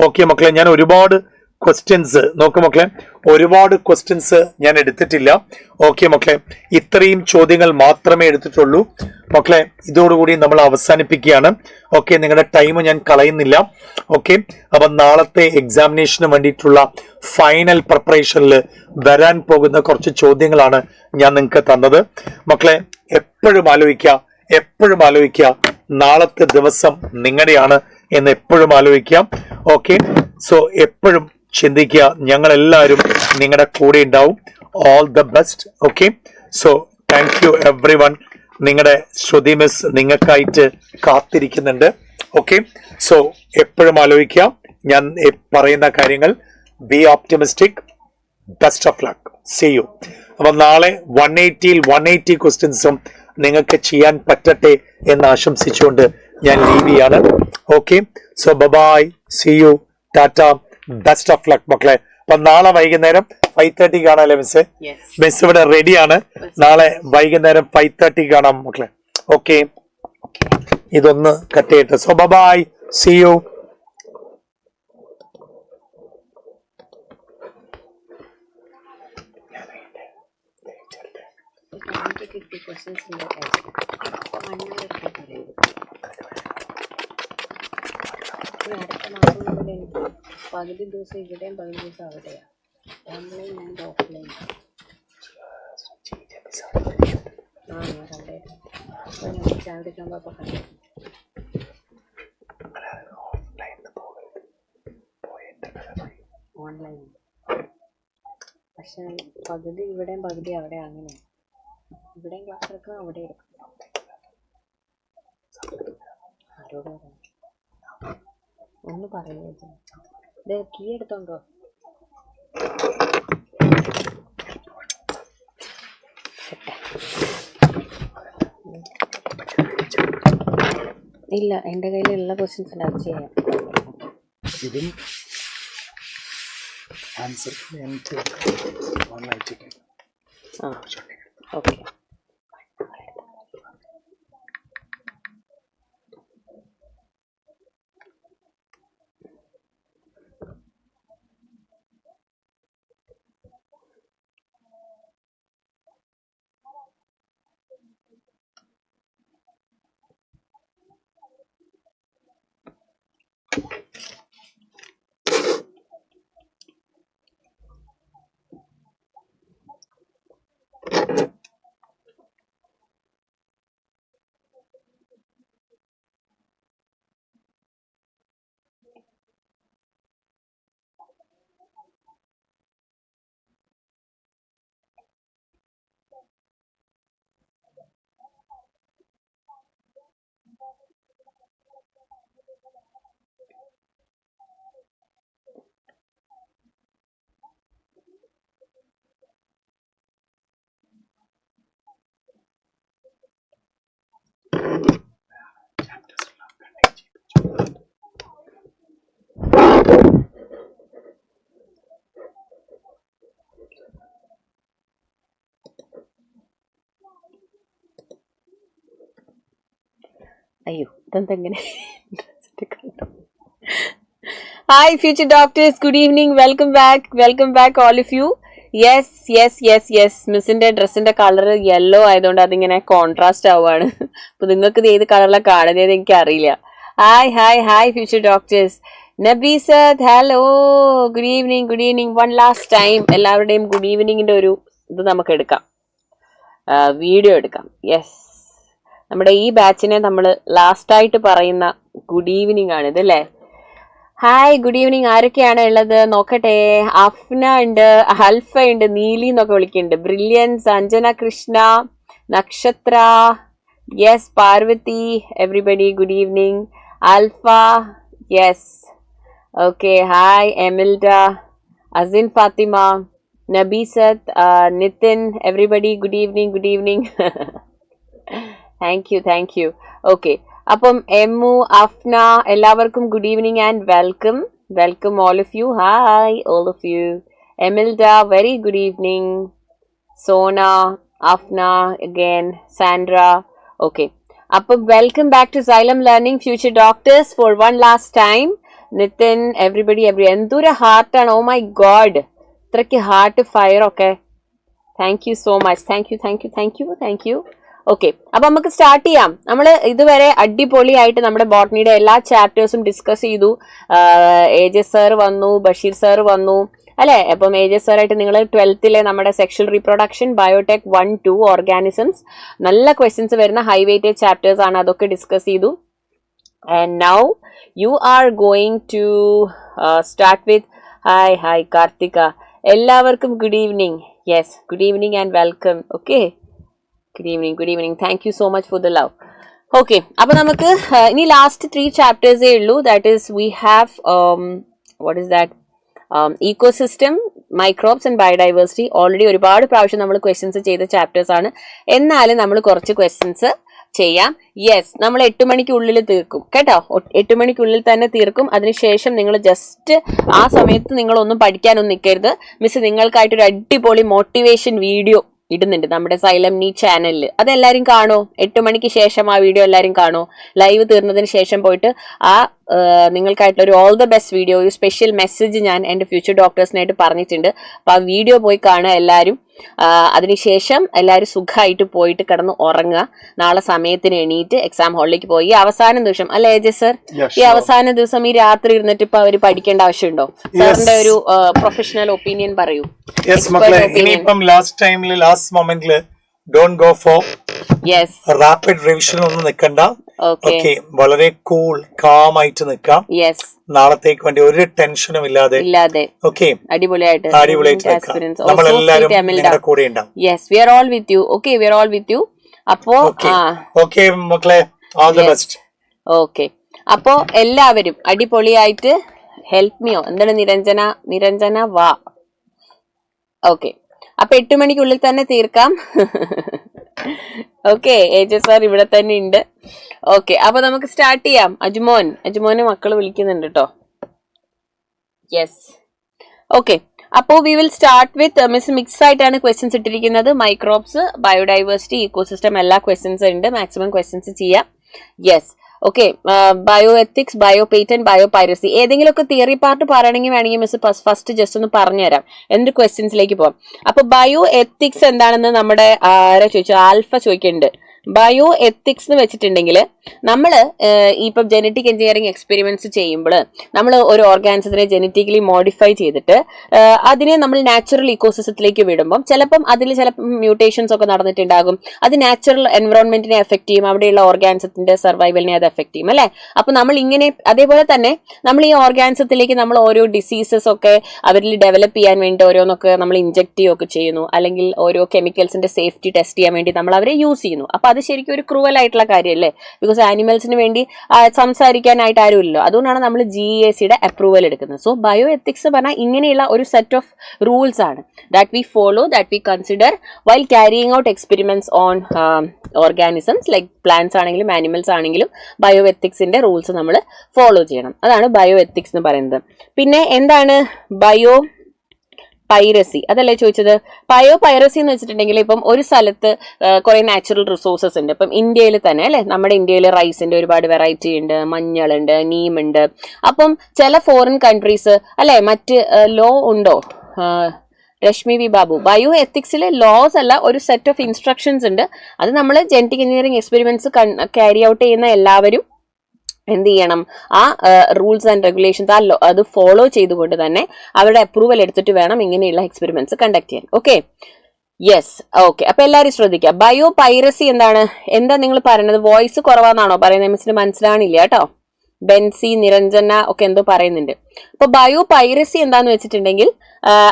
ഓക്കെ മക്കളെ, ഞാൻ ഒരുപാട് ക്വസ്റ്റ്യൻസ് ഞാൻ എടുത്തിട്ടില്ല. ഓക്കെ മക്കളെ, ഇത്രയും ചോദ്യങ്ങൾ മാത്രമേ എടുത്തിട്ടുള്ളൂ മക്കളെ. ഇതോടുകൂടി നമ്മൾ അവസാനിപ്പിക്കുകയാണ്. ഓക്കെ, നിങ്ങളുടെ ടൈം ഞാൻ കളയുന്നില്ല. ഓക്കെ, അപ്പൊ നാളത്തെ എക്സാമിനേഷന് വേണ്ടിയിട്ടുള്ള ഫൈനൽ പ്രിപ്പറേഷനിൽ വരാൻ പോകുന്ന കുറച്ച് ചോദ്യങ്ങളാണ് ഞാൻ നിങ്ങൾക്ക് തന്നത് മക്കളെ. എപ്പോഴും ആലോചിക്കുക നാളത്തെ ദിവസം നിങ്ങളുടെയാണ് എന്ന് എപ്പോഴും ആലോചിക്കാം. ഓക്കെ, സോ എപ്പോഴും ചിന്തിക്കുക, ഞങ്ങൾ എല്ലാവരും നിങ്ങളുടെ കൂടെ ഉണ്ടാവും. All the best. Okay, so thank you every one. നിങ്ങളുടെ ശ്രുതി മിസ് നിങ്ങൾക്കായിട്ട് കാത്തിരിക്കുന്നുണ്ട്. ഓക്കെ, സോ എപ്പോഴും ആലോചിക്കുക ഞാൻ പറയുന്ന കാര്യങ്ങൾ. Be optimistic, best of luck, see you. അപ്പൊ നാളെ 180 ക്വസ്റ്റ്യൻസും നിങ്ങൾക്ക് ചെയ്യാൻ പറ്റട്ടെ എന്ന് ആശംസിച്ചുകൊണ്ട് ഞാൻ ലീവ് ചെയ്യാണ്. Okay, so bye, see you, ടാറ്റ, ബെസ്റ്റ് ഓഫ് ലക്ക് മക്കളെ. അപ്പൊ നാളെ വൈകുന്നേരം 5:30 കാണാല്ലേ മിസ്? മിസ് ഇവിടെ റെഡിയാണ്. നാളെ വൈകുന്നേരം 5:30 കാണാം മക്കളെ. ഓക്കെ, ഇതൊന്ന് കട്ട് ചെയ്യട്ടെ. So bye, see you. പകുതി ദിവസം ഇവിടെയും പകുതി ദിവസം അവിടെയാണ്. Online and offline. ഞാൻ കണ്ടായിരുന്നു. അപ്പോൾ ഞങ്ങൾ ചായ കുടിക്കുമ്പോൾ അപ്പോൾ കണ്ടു. ഓൺലൈൻ പക്ഷെ പകുതി ഇവിടെയും പകുതി അവിടെ അങ്ങനെ. ഇവിടെയും ക്ലാസ് എടുക്കണം, അവിടെ എടുക്കണം. ആരോട് പറയാം? ഒന്ന് പറയുന്നത്. ഇത് കീ എടുത്തോണ്ടോ? ഇല്ല, എൻ്റെ കയ്യിലുള്ള ക്വസ്റ്റ്യൻസ് ഉണ്ട്, അത് ചെയ്യാം. ഇതും ആൻസർ ഓക്കെ. അയ്യോ, ഇതെന്തെങ്ങനെ? Hi future doctors, good evening. Welcome back all of you. Yes മിസ്സിന്റെ ഡ്രസ്സിന്റെ കളർ യെല്ലോ ആയതുകൊണ്ട് അതിങ്ങനെ കോൺട്രാസ്റ്റ് ആവുകയാണ്. അപ്പൊ നിങ്ങൾക്ക് ഇത് ഏത് കളറിലാണ് കാണുന്നത് എനിക്ക് അറിയില്ല. Hi future doctors. Nabeesath, hello, good evening. One last time എല്ലാവരുടെയും ഗുഡ് ഈവനിങ്ങിന്റെ ഒരു ഇത് നമുക്ക് എടുക്കാം, വീഡിയോ എടുക്കാം. യെസ്, നമ്മുടെ ഈ ബാച്ചിനെ നമ്മൾ ലാസ്റ്റായിട്ട് പറയുന്ന ഗുഡ് ഈവനിങ് ആണിത് അല്ലേ? Hi, good evening. ആരൊക്കെയാണ് ഉള്ളത് നോക്കട്ടെ. അഫ്ന ഉണ്ട്, ഹൽഫ ഉണ്ട്, നീലി എന്നൊക്കെ വിളിക്കുന്നുണ്ട്, brilliance, Anjana Krishna, Nakshatra, yes, Parvathy, everybody good evening. Alfa, yes, okay. Hi Emilda, Asin, Fathima, Nabeesath, Nithin, everybody good evening. Thank you. Okay, അപ്പം എമ്മു, അഫ്ന, എല്ലാവർക്കും good evening and welcome all of you. Hi all of you. Emilda, very good evening. Sona, Afna again, Sandra. Okay, അപ്പം welcome back to Xylem learning future doctors for one last time. Nithin, everybody എന്തൊരു ഹാർട്ടാണ്, oh my god, ഇത്രയ്ക്ക് heart fire ഒക്കെ. Thank you so much. Thank you. Okay, അപ്പൊ നമുക്ക് start ചെയ്യാം. നമ്മൾ ഇതുവരെ അടിപൊളിയായിട്ട് നമ്മുടെ ബോട്ടണിയുടെ എല്ലാ ചാപ്റ്റേഴ്സും ഡിസ്കസ് ചെയ്തു. ഏജസ് സാർ വന്നു, ബഷീർ സാർ വന്നു അല്ലെ? അപ്പം ഏജസ് സാറായിട്ട് നിങ്ങൾ 12th നമ്മുടെ സെക്ഷൽ റീപ്രൊഡക്ഷൻ, ബയോടെക് 1, 2, ഓർഗാനിസംസ്, നല്ല ക്വസ്റ്റ്യൻസ് വരുന്ന ഹൈ വെയിറ്റേജ് ചാപ്റ്റേഴ്സ് ആണ്, അതൊക്കെ ഡിസ്കസ് ചെയ്തു. And now you are going to start with hi Karthika. എല്ലാവർക്കും good evening. Yes, good evening and welcome. Okay, good evening, good evening. Thank you so much for the love. Okay, അപ്പൊ നമുക്ക് ഇനി last 3 ചാപ്റ്റേഴ്സേ ഉള്ളൂ. That is we have what is that ecosystem, microbes and biodiversity. Already ഒരുപാട് പ്രാവശ്യം നമ്മൾ questions ചെയ്ത chapters ആണ്. എന്നാലും നമ്മൾ കുറച്ച് ക്വസ്റ്റ്യൻസ് ചെയ്യാം. യെസ്, നമ്മൾ 8 മണിക്കുള്ളിൽ തീർക്കും കേട്ടോ. 8 മണിക്കുള്ളിൽ തന്നെ തീർക്കും. അതിനുശേഷം നിങ്ങൾ ജസ്റ്റ് ആ സമയത്ത് നിങ്ങളൊന്നും പഠിക്കാനൊന്നും നിൽക്കരുത്. മിസ് നിങ്ങൾക്കായിട്ടൊരു അടിപൊളി മോട്ടിവേഷൻ വീഡിയോ ഇടുന്നുണ്ട് നമ്മുടെ സൈലം നീ ചാനലിൽ. അതെല്ലാരും കാണോ? 8 മണിക്ക് ശേഷം ആ വീഡിയോ എല്ലാരും കാണോ? ലൈവ് തീർന്നതിന് ശേഷം പോയിട്ട് ആ നിങ്ങൾക്കായിട്ടുള്ള ഒരു ഓൾ ദ ബെസ്റ്റ് വീഡിയോ, ഒരു സ്പെഷ്യൽ മെസ്സേജ് ഞാൻ എൻ്റെ ഫ്യൂച്ചർ ഡോക്ടേഴ്സിനായിട്ട് പറഞ്ഞിട്ടുണ്ട്. അപ്പൊ ആ വീഡിയോ പോയി കാണുക എല്ലാവരും. അതിനുശേഷം എല്ലാവരും സുഖമായിട്ട് പോയിട്ട് കിടന്ന് ഉറങ്ങുക. നാളെ സമയത്തിന് എണീറ്റ് എക്സാം ഹാളിലേക്ക് പോയി. ഈ അവസാന ദിവസം അല്ലെ ഏജ് സർ, ഈ അവസാന ദിവസം ഈ രാത്രി ഇരുന്നിട്ട് ഇപ്പൊ അവര് പഠിക്കേണ്ട ആവശ്യമുണ്ടോ? സാറിന്റെ ഒരു പ്രൊഫഷണൽ ഒപ്പീനിയൻ പറയൂ. ഇനിയിപ്പം ലാസ്റ്റ് മൊമെന്റില് don't go for rapid revision ഒന്നും നിൽക്കണ്ട. ഓക്കെ, വളരെ കൂൾ കാം ആയിട്ട് നിൽക്കാം. നാളത്തേക്ക് വേണ്ടി ഒരു ടെൻഷനും ഇല്ലാതെ ഓക്കെ അടിപൊളിയായിട്ട് നമ്മളെല്ലാരും നിങ്ങളുടെ കൂടെ ഉണ്ടാവും. Yes, we are all with you. Okay, we are all with you. അപ്പോ ഓക്കെ മക്കളെ, ഓൾ ദി ബെസ്റ്റ്. ഓക്കെ, അപ്പോ എല്ലാവരും അടിപൊളിയായിട്ട് ഹെൽപ്പ് മിയോ എന്താണ് നിരഞ്ജന വാ. ഓക്കെ, അപ്പൊ 8 മണിക്കുള്ളിൽ തന്നെ തീർക്കാം. ഓക്കെ, ഏജ് സാർ ഇവിടെ തന്നെ ഉണ്ട്. ഓക്കെ, അപ്പൊ നമുക്ക് സ്റ്റാർട്ട് ചെയ്യാം. അജുമോന് മക്കള് വിളിക്കുന്നുണ്ട് കേട്ടോ. Yes, okay. അപ്പോ we will start with miss mix ആയിട്ടാണ് ക്വസ്റ്റ്യൻസ് ഇട്ടിരിക്കുന്നത്. മൈക്രോബ്സ്, ബയോഡൈവേഴ്സിറ്റി, ഇക്കോസിസ്റ്റം എല്ലാ ക്വസ്റ്റ്യൻസ് ഉണ്ട്. മാക്സിമം ക്വസ്റ്റ്യൻസ് ചെയ്യാം. Yes, okay. Bio ethics, bio patent, bio piracy, ഏതെങ്കിലുമൊക്കെ തിയറി പാർട്ട് പറയണമെങ്കിൽ വേണമെങ്കിൽ മിസ് ഫസ്റ്റ് ജസ്റ്റ് ഒന്ന് പറഞ്ഞുതരാം. എന്നിട്ട് ക്വസ്റ്റ്യൻസിലേക്ക് പോവാം. അപ്പൊ ബയോ എത്തിക്സ് എന്താണെന്ന് നമ്മുടെ ആരാ ചോദിച്ചു? ആൽഫ ചോദിക്കുന്നുണ്ട്. ബയോ എത്തിക്സ് എന്ന് വെച്ചിട്ടുണ്ടെങ്കിൽ നമ്മൾ ഇപ്പം ജനറ്റിക് എഞ്ചിനീയറിംഗ് എക്സ്പെരിമെന്റ്സ് ചെയ്യുമ്പോൾ നമ്മൾ ഒരു ഓർഗാനിസത്തിനെ ജനറ്റിക്കലി മോഡിഫൈ ചെയ്തിട്ട് അതിനെ നമ്മൾ നാച്ചുറൽ ഇക്കോസിസ്റ്റത്തിലേക്ക് വിടുമ്പം ചിലപ്പം അതിൽ ചിലപ്പം മ്യൂട്ടേഷൻസ് ഒക്കെ നടന്നിട്ടുണ്ടാകും. അത് നാച്ചുറൽ എൻവറോൺമെന്റിനെ എഫക്ട് ചെയ്യും, അവിടെയുള്ള ഓർഗാനിസത്തിന്റെ സർവൈവലിനെ അത് എഫക്ട് ചെയ്യും അല്ലെ. അപ്പൊ നമ്മൾ ഇങ്ങനെ അതേപോലെ തന്നെ നമ്മൾ ഈ ഓർഗാനിസത്തിലേക്ക് നമ്മൾ ഓരോ ഡിസീസസ് ഒക്കെ അവരിൽ ഡെവലപ്പ് ചെയ്യാൻ വേണ്ടി ഓരോന്നൊക്കെ നമ്മൾ ഇഞ്ചെക്ട് ചെയ്യുകയൊക്കെ ചെയ്യുന്നു, അല്ലെങ്കിൽ ഓരോ കെമിക്കൽസിന്റെ സേഫ്റ്റി ടെസ്റ്റ് ചെയ്യാൻ വേണ്ടി നമ്മൾ അവരെ യൂസ് ചെയ്യുന്നു. അപ്പൊ അത് ശരിക്കും ഒരു ക്രൂവൽ ആയിട്ടുള്ള കാര്യമല്ലേ? ബിക്കോസ് ആനിമൽസിന് വേണ്ടി സംസാരിക്കാനായിട്ട് ആരുമില്ലല്ലോ. അതുകൊണ്ടാണ് നമ്മൾ GACയുടെ അപ്രൂവൽ എടുക്കുന്നത്. സോ ബയോ എത്തിക്സ് പറഞ്ഞാൽ ഇങ്ങനെയുള്ള ഒരു സെറ്റ് ഓഫ് റൂൾസ് ആണ് that we follow, that we consider while carrying out experiments on organisms like plants ആണെങ്കിലും ആനിമൽസ് ആണെങ്കിലും ബയോ എത്തിക്സിന്റെ റൂൾസ് നമ്മൾ ഫോളോ ചെയ്യണം. അതാണ് ബയോ എത്തിക്സ് എന്ന് പറയുന്നത്. പിന്നെ എന്താണ് ബയോ പൈറസി? അതല്ലേ ചോദിച്ചത്. ബയോ പൈറസി എന്ന് വെച്ചിട്ടുണ്ടെങ്കിൽ ഇപ്പം ഒരു സ്ഥലത്ത് കുറെ നാച്ചുറൽ റിസോഴ്സസ് ഉണ്ട്. ഇപ്പം ഇന്ത്യയിൽ തന്നെ അല്ലെ, നമ്മുടെ ഇന്ത്യയിൽ റൈസിന്റെ ഒരുപാട് വെറൈറ്റി ഉണ്ട്, മഞ്ഞളുണ്ട്, നീമുണ്ട്. അപ്പം ചില ഫോറിൻ കൺട്രീസ് അല്ലെ, മറ്റ് ലോ ഉണ്ടോ? രശ്മി വി ബാബു, ബയോ എത്തിക്സിലെ ലോസ് അല്ല, ഒരു സെറ്റ് ഓഫ് ഇൻസ്ട്രക്ഷൻസ് ഉണ്ട്. അത് നമ്മൾ genetic engineering experiments carry out ചെയ്യുന്ന എല്ലാവരും എന്ത് ചെയ്യണം? ആ റൂൾസ് ആൻഡ് റെഗുലേഷൻസ് അത് ഫോളോ ചെയ്തുകൊണ്ട് തന്നെ അവരുടെ അപ്രൂവൽ എടുത്തിട്ട് വേണം ഇങ്ങനെയുള്ള എക്സ്പെരിമെന്റ്സ് കണ്ടക്ട് ചെയ്യാൻ. Okay, yes, okay. അപ്പൊ എല്ലാവരും ശ്രദ്ധിക്കുക. ബയോ പൈറസി എന്താ നിങ്ങൾ പറയുന്നത്? വോയിസ് കുറവാന്നാണോ പറയുന്നത്? മിസ്സിന് മനസ്സിലാണില്ല കേട്ടോ. ബെൻസി, നിരഞ്ജന ഒക്കെ എന്തോ പറയുന്നുണ്ട്. അപ്പൊ ബയോ പൈറസി എന്താന്ന് വെച്ചിട്ടുണ്ടെങ്കിൽ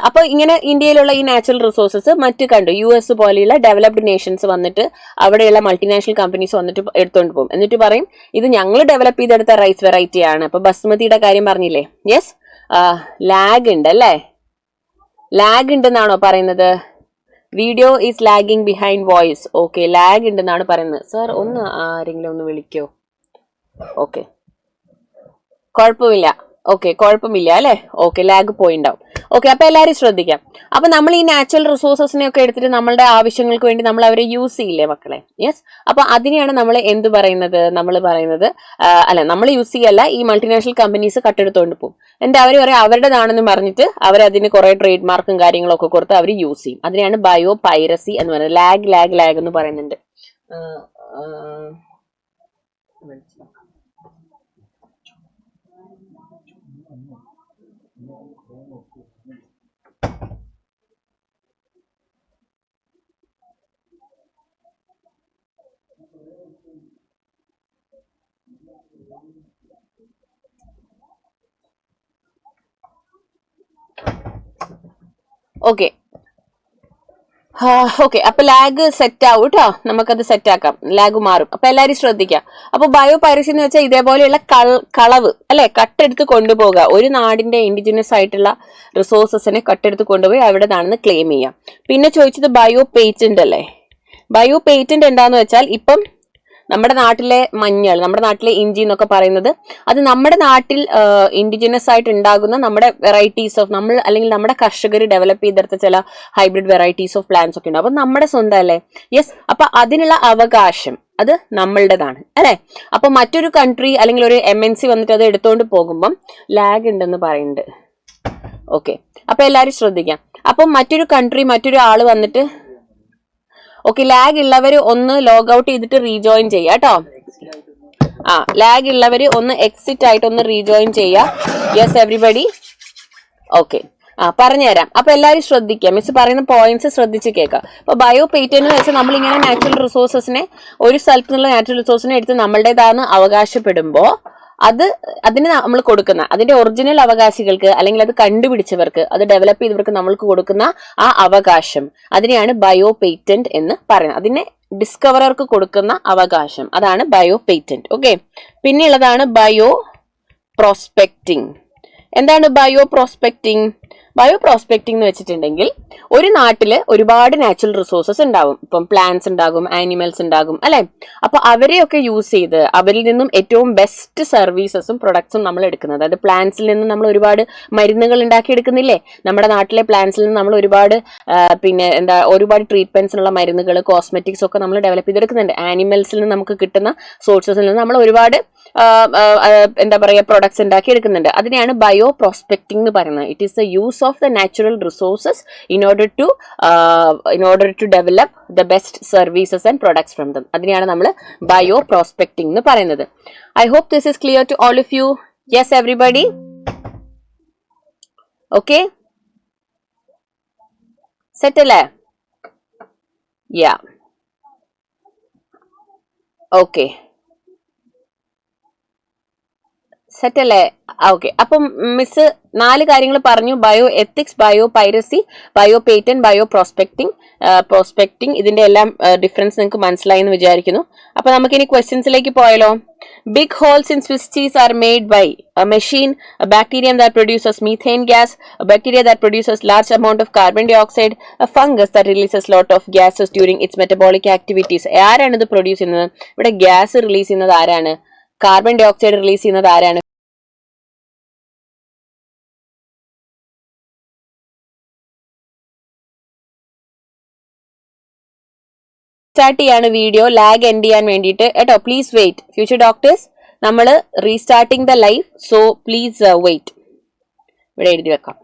അപ്പൊ ഇങ്ങനെ ഇന്ത്യയിലുള്ള ഈ നാച്ചുറൽ റിസോഴ്സസ് മറ്റ് US പോലെയുള്ള ഡെവലപ്ഡ് നേഷൻസ് വന്നിട്ട് അവിടെയുള്ള മൾട്ടിനാഷണൽ കമ്പനീസ് വന്നിട്ട് എടുത്തോണ്ട് പോകും. എന്നിട്ട് പറയും ഇത് ഞങ്ങൾ ഡെവലപ്പ് ചെയ്തെടുത്ത റൈസ് വെറൈറ്റി ആണ്. അപ്പൊ ബസ്മതിയുടെ കാര്യം പറഞ്ഞില്ലേ? യെസ്, ലാഗ് ഉണ്ട് അല്ലേ? ലാഗ് ഉണ്ടെന്നാണോ പറയുന്നത്? Video is lagging behind voice. Okay, lag ഉണ്ടെന്നാണ് പറയുന്നത്. സാർ ഒന്ന് ആരെങ്കിലും ഒന്ന് വിളിക്കോ? ഓക്കെ, കുഴപ്പമില്ല. ഓക്കെ, കുഴപ്പമില്ല അല്ലെ? Okay, lag പോയിണ്ടാവും. ഓക്കെ, അപ്പൊ എല്ലാവരും ശ്രദ്ധിക്കാം. അപ്പൊ നമ്മൾ ഈ നാച്ചുറൽ റിസോഴ്സസിനെ ഒക്കെ എടുത്തിട്ട് നമ്മളുടെ ആവശ്യങ്ങൾക്ക് വേണ്ടി നമ്മൾ അവരെ യൂസ് ചെയ്യില്ലേ മക്കളെ? യെസ്, അപ്പൊ അതിനെയാണ് നമ്മൾ എന്ത് പറയുന്നത്? നമ്മൾ പറയുന്നത് അല്ല, നമ്മൾ യൂസ് ചെയ്യല്ല, ഈ മൾട്ടിനാഷണൽ കമ്പനീസ് കട്ടെടുത്തോണ്ട് പോകും. എന്നിട്ട് അവർ പറയും അവരുടേതാണെന്ന് പറഞ്ഞിട്ട് അവരതിന് കുറെ ട്രേഡ് മാർക്കും കാര്യങ്ങളൊക്കെ കൊടുത്ത് അവർ യൂസ് ചെയ്യും. അതിനെയാണ് ബയോ പൈറസി എന്ന് പറയുന്നത്. ലാഗ് എന്ന് പറയുന്നുണ്ട്. ഓക്കെ, ഓക്കെ, അപ്പൊ ലാഗ് സെറ്റ് ആവും കേട്ടോ, നമുക്കത് സെറ്റ് ആക്കാം, ലാഗ് മാറും. അപ്പൊ എല്ലാരും ശ്രദ്ധിക്കാം. അപ്പൊ ബയോ പൈറസി എന്ന് വെച്ചാൽ ഇതേപോലെയുള്ള കളവ് അല്ലെ, കട്ടെടുത്ത് കൊണ്ടുപോകുക, ഒരു നാടിന്റെ ഇൻഡിജിനസ് ആയിട്ടുള്ള റിസോഴ്സസിനെ കട്ടെടുത്ത് കൊണ്ടുപോയി അവിടെ നിന്നാണെന്ന് ക്ലെയിം ചെയ്യാം. പിന്നെ ചോദിച്ചത് ബയോ പേറ്റന്റ് അല്ലേ. ബയോ പേറ്റന്റ് എന്താന്ന് വെച്ചാൽ ഇപ്പം നമ്മുടെ നാട്ടിലെ മഞ്ഞൾ, നമ്മുടെ നാട്ടിലെ ഇഞ്ചി എന്നൊക്കെ പറയുന്നത് അത് നമ്മുടെ നാട്ടിൽ ഇൻഡിജിനസ് ആയിട്ട് ഉണ്ടാകുന്ന നമ്മുടെ വെറൈറ്റീസ് ഓഫ് നമ്മൾ അല്ലെങ്കിൽ നമ്മുടെ കർഷകർ ഡെവലപ്പ് ചെയ്തെടുത്ത ചില ഹൈബ്രിഡ് വെറൈറ്റീസ് ഓഫ് പ്ലാന്റ്സ് ഒക്കെ ഉണ്ട്. അപ്പൊ നമ്മുടെ സ്വന്തം അല്ലേ. യെസ്, അപ്പൊ അതിനുള്ള അവകാശം അത് നമ്മളുടേതാണ് അല്ലെ. അപ്പൊ മറ്റൊരു കൺട്രി അല്ലെങ്കിൽ ഒരു MNC വന്നിട്ട് അത് എടുത്തോണ്ട് പോകുമ്പം ലാഗ് ഉണ്ടെന്ന് പറയുന്നുണ്ട്. ഓക്കെ, അപ്പൊ എല്ലാരും ശ്രദ്ധിക്കാം. അപ്പം മറ്റൊരു കൺട്രി, മറ്റൊരു ആള് വന്നിട്ട് ഓക്കെ, ലാഗ് ഉള്ളവര് ഒന്ന് ലോഗ് ഔട്ട് ചെയ്തിട്ട് റീജോയിൻ ചെയ്യാം കേട്ടോ. ലാഗ് ഉള്ളവര് ഒന്ന് എക്സിറ്റ് ആയിട്ട് ഒന്ന് റീജോയിൻ ചെയ്യാം. Yes everybody. ഓക്കെ, പറഞ്ഞുതരാം. അപ്പൊ എല്ലാവരും ശ്രദ്ധിക്കാം, മിസ് പറയുന്ന പോയിന്റ്സ് ശ്രദ്ധിച്ച് കേൾക്കാം. അപ്പൊ ബയോ പേറ്റന്റ് എന്ന് വെച്ചാൽ നമ്മളിങ്ങനെ നാച്ചുറൽ റിസോഴ്സസിനെ, ഒരു സ്ഥലത്തു നിന്നുള്ള നാച്ചുറൽ റിസോഴ്സിനെ എടുത്ത് നമ്മളുടേതാന്ന് അവകാശപ്പെടുമ്പോ അതിന് നമ്മൾ കൊടുക്കുന്ന, അതിന്റെ ഒറിജിനൽ അവകാശികൾക്ക് അല്ലെങ്കിൽ അത് കണ്ടുപിടിച്ചവർക്ക്, അത് ഡെവലപ്പ് ചെയ്തവർക്ക് നമ്മൾക്ക് കൊടുക്കുന്ന ആ അവകാശം, അതിനെയാണ് ബയോ പേറ്റന്റ് എന്ന് പറയുന്നത്. അതിനെ ഡിസ്കവറർക്ക് കൊടുക്കുന്ന അവകാശം, അതാണ് ബയോ പേറ്റന്റ്. ഓക്കെ, പിന്നെ ഉള്ളതാണ് ബയോ പ്രോസ്പെക്ടിങ്. എന്താണ് ബയോ പ്രോസ്പെക്ടിങ്? ബയോ പ്രോസ്പെക്ടിങ് എന്ന് വെച്ചിട്ടുണ്ടെങ്കിൽ ഒരു നാട്ടില് ഒരുപാട് നാച്ചുറൽ റിസോഴ്സസ് ഉണ്ടാവും. ഇപ്പം പ്ലാന്റ്സ് ഉണ്ടാകും, ആനിമൽസ് ഉണ്ടാകും അല്ലെ. അപ്പൊ അവരെയൊക്കെ യൂസ് ചെയ്ത് അവരിൽ നിന്നും ഏറ്റവും ബെസ്റ്റ് സർവീസസും പ്രൊഡക്ട്സും നമ്മൾ എടുക്കുന്നത്. അതായത് പ്ലാന്റ്സിൽ നിന്നും നമ്മൾ ഒരുപാട് മരുന്നുകൾ ഉണ്ടാക്കി എടുക്കുന്നില്ലേ. നമ്മുടെ നാട്ടിലെ പ്ലാന്റ്സിൽ നിന്ന് നമ്മൾ ഒരുപാട് ഒരുപാട് ട്രീറ്റ്മെന്റ്സിനുള്ള മരുന്നുകൾ, കോസ്മെറ്റിക്സ് ഒക്കെ നമ്മൾ ഡെവലപ്പ് ചെയ്തെടുക്കുന്നുണ്ട്. ആനിമൽസിൽ നിന്ന് നമുക്ക് കിട്ടുന്ന സോഴ്സസിൽ നിന്ന് നമ്മൾ ഒരുപാട് പ്രൊഡക്ട്സ് ഉണ്ടാക്കി എടുക്കുന്നുണ്ട്. അതിനെയാണ് ബയോ പ്രോസ്പെക്ടിംഗ് എന്ന് പറയുന്നത്. It is the use of the natural resources in order to develop the best services and products from them. അതിനെയാണ് നമ്മൾ ബയോ പ്രോസ്പെക്ടിംഗ് എന്ന് പറയുന്നത്. I hope this is clear to all of you. Yes everybody. Okay, set അല്ലേ? Yeah, okay, set അല്ലേ? Okay, അപ്പം miss 4 കാര്യങ്ങൾ പറഞ്ഞു. Bio ethics, bio piracy, bio patent, bio prospecting. ഇതിന്റെ എല്ലാം ഡിഫറൻസ് നിങ്ങൾക്ക് മനസ്സിലായി എന്ന് വിചാരിക്കുന്നു. അപ്പൊ നമുക്ക് ഇനി ക്വസ്റ്റ്യൻസിലേക്ക് പോയാലോ. Big holes in Swiss cheese are made by a machine, a bacterium that produces methane gas, a bacteria that produces large amount of carbon dioxide, a fungus that releases lot of gases during its metabolic activities. ആരാണ് ഇത് produce ചെയ്യുന്നത്? ഇവിടെ gas release ചെയ്യുന്നത് ആരാണ്? Carbon dye oxide release ചെയ്യുന്നത് ആരാണ്? Restart ചെയ്യാണ് video, lag end ചെയ്യാൻ വേണ്ടിയിട്ട് കേട്ടോ. പ്ലീസ് വെയിറ്റ് ഫ്യൂച്ചർ ഡോക്ടേഴ്സ്, നമ്മൾ restarting the live, so please wait. ഇവിടെ എഴുതി വെക്കാം.